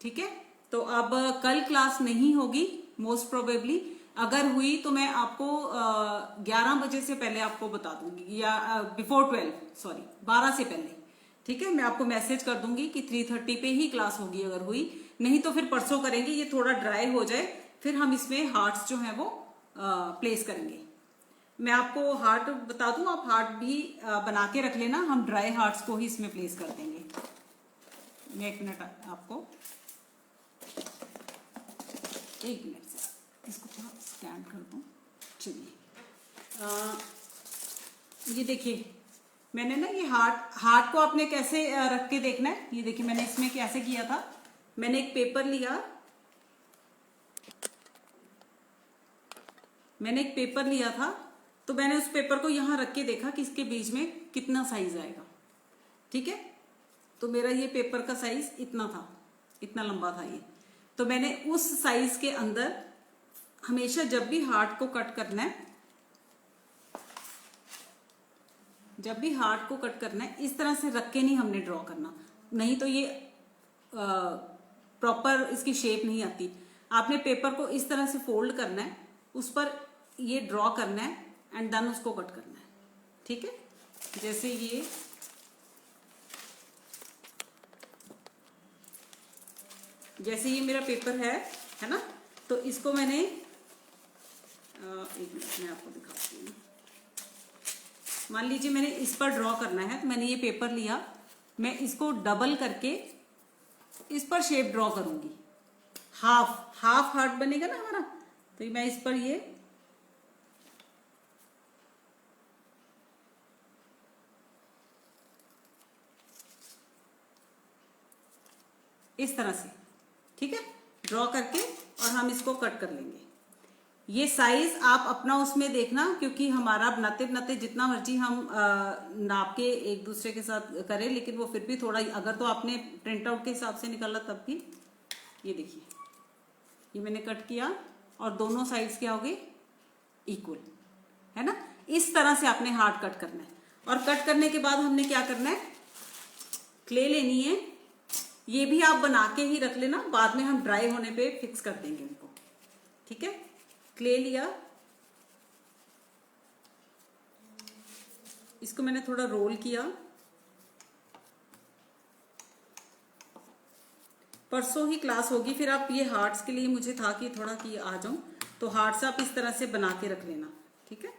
ठीक है। तो अब कल क्लास नहीं होगी मोस्ट प्रोबेबली, अगर हुई तो मैं आपको 11 बजे से पहले आपको बता दूंगी, या बिफोर 12, सॉरी 12 से पहले, ठीक है। मैं आपको मैसेज कर दूंगी कि 3:30 पे ही क्लास होगी अगर हुई, नहीं तो फिर परसों करेंगे। ये थोड़ा ड्राई हो जाए फिर हम इसमें हार्ट्स जो है वो प्लेस करेंगे। मैं आपको हार्ट बता दूं, आप हार्ट भी बना के रख लेना, हम ड्राई हार्ट्स को ही इसमें प्लेस कर देंगे। मैं 1 मिनट आपको, 1 मिनट से इसको थोड़ा स्कैन कर दूं। चलिए, ये देखिए मैंने ना ये हार्ट को आपने कैसे रख के देखना है। ये देखिए मैंने इसमें कैसे किया था, मैंने एक पेपर लिया, था, तो मैंने उस पेपर को यहां रख के देखा कि इसके बीच में कितना साइज आएगा, ठीक है। तो मेरा ये पेपर का साइज इतना था, इतना लंबा था ये। तो मैंने उस साइज के अंदर हमेशा जब भी हार्ट को कट करना है, इस तरह से रख के नहीं हमने ड्रॉ करना, नहीं तो ये प्रॉपर इसकी शेप नहीं आती। आपने पेपर को इस तरह से फोल्ड करना है, उस पर ये ड्रॉ करना है एंड देन उसको कट करना है, ठीक है। जैसे ये मेरा पेपर है ना, तो इसको मैंने 1 मिनट में आपको दिखाती हूँ। मान लीजिए मैंने इस पर ड्रॉ करना है, तो मैंने ये पेपर लिया, मैं इसको डबल करके इस पर शेप ड्रॉ करूंगी, हाफ हार्ट बनेगा ना हमारा। तो मैं इस पर ये इस तरह से, ठीक है, ड्रॉ करके और हम इसको कट कर लेंगे। ये साइज आप अपना उसमें देखना, क्योंकि हमारा बनाते जितना मर्जी हम नाप के एक दूसरे के साथ करें, लेकिन वो फिर भी थोड़ा, अगर तो आपने प्रिंट आउट के हिसाब से निकाला तब भी। ये देखिए, ये मैंने कट किया और दोनों साइड्स क्या हो गई, इक्वल, है ना। इस तरह से आपने हार्ट कट करना है। और कट करने के बाद हमने क्या करना है, क्ले लेनी है, ये भी आप बना के ही रख लेना, बाद में हम ड्राई होने पे फिक्स कर देंगे उनको, ठीक है। क्ले लिया, इसको मैंने थोड़ा रोल किया। परसों ही क्लास होगी, फिर आप ये हार्ट्स के लिए मुझे था कि थोड़ा कि आ जाऊं, तो हार्ट्स आप इस तरह से बना के रख लेना, ठीक है।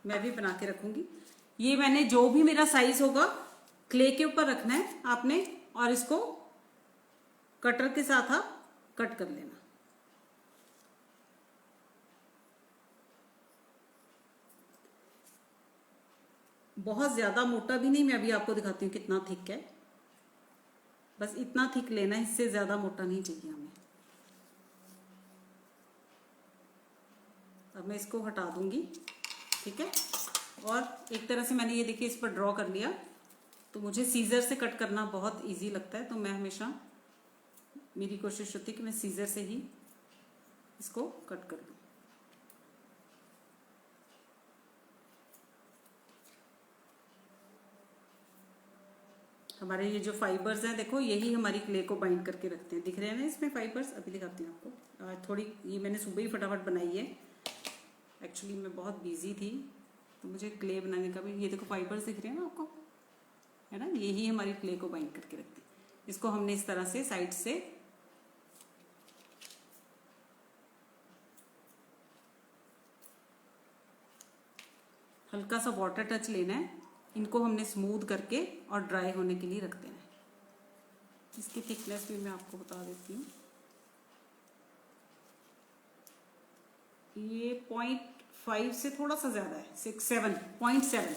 मैं भी बना के रखूंगी। ये मैंने जो भी मेरा साइज होगा क्ले के ऊपर रखना है आपने, और इसको कटर के साथ आप कट कर लेना। बहुत ज्यादा मोटा भी नहीं, मैं अभी आपको दिखाती हूँ कितना थिक है। बस इतना थिक लेना है, इससे ज्यादा मोटा नहीं चाहिए हमें। अब मैं इसको हटा दूंगी, ठीक है। और एक तरह से मैंने ये देखिए इस पर ड्रॉ कर लिया। तो मुझे सीजर से कट करना बहुत इजी लगता है, तो मैं हमेशा, मेरी कोशिश होती है कि मैं सीजर से ही इसको कट कर दूं। हमारे ये जो फाइबर्स हैं देखो, यही हमारी क्ले को बाइंड करके रखते हैं। दिख रहे हैं ना इसमें फाइबर्स? अभी दिखाती हूँ आपको। थोड़ी ये मैंने सुबह ही फटाफट बनाई है, एक्चुअली मैं बहुत बिजी थी, तो मुझे क्ले बनाने का भी, ये देखो फाइबर्स दिख रहे हैं ना आपको, है ना, यही हमारी क्ले को बाइंड करके रखती है। इसको हमने इस तरह से साइड से हल्का सा वाटर टच लेना है, इनको हमने स्मूथ करके और ड्राई होने के लिए रख देना है। इसकी थिकनेस भी मैं आपको बता देती हूँ, ये 0.5 से थोड़ा सा ज्यादा है, 0.7,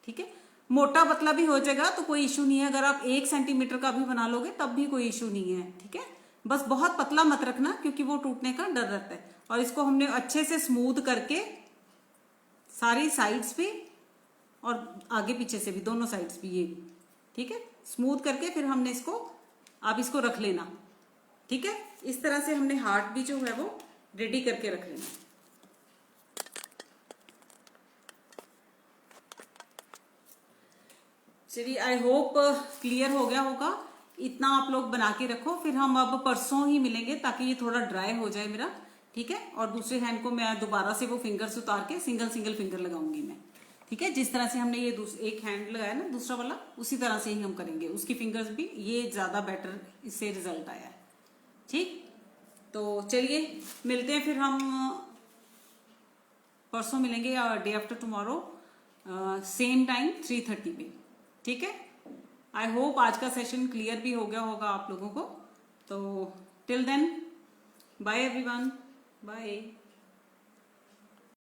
ठीक है। मोटा पतला भी हो जाएगा तो कोई इशू नहीं है। अगर आप 1 सेंटीमीटर का भी बना लोगे तब भी कोई इशू नहीं है, ठीक है। बस बहुत पतला मत रखना, क्योंकि वो टूटने का डर रहता है। और इसको हमने अच्छे से स्मूथ करके सारी साइड्स पे और आगे पीछे से भी, दोनों साइड्स भी, ये भी, ठीक है। स्मूथ करके फिर हमने इसको, आप इसको रख लेना, ठीक है। इस तरह से हमने हार्ट भी जो है वो रेडी करके रख लेना। चलिए, आई होप क्लियर हो गया होगा। इतना आप लोग बना के रखो, फिर हम अब परसों ही मिलेंगे ताकि ये थोड़ा ड्राई हो जाए मेरा, ठीक है। और दूसरे हैंड को मैं दोबारा से वो फिंगर्स उतार के सिंगल सिंगल फिंगर लगाऊंगी मैं, ठीक है। जिस तरह से हमने ये एक हैंड लगाया ना दूसरा वाला, उसी तरह से ही हम करेंगे उसकी फिंगर्स भी। ये ज्यादा बेटर इससे रिजल्ट आया है, ठीक। तो चलिए मिलते हैं फिर हम परसों मिलेंगे, day after tomorrow, same time 3:30 पे, ठीक है। आई होप आज का सेशन क्लियर भी हो गया होगा आप लोगों को। तो till then, bye everyone, bye.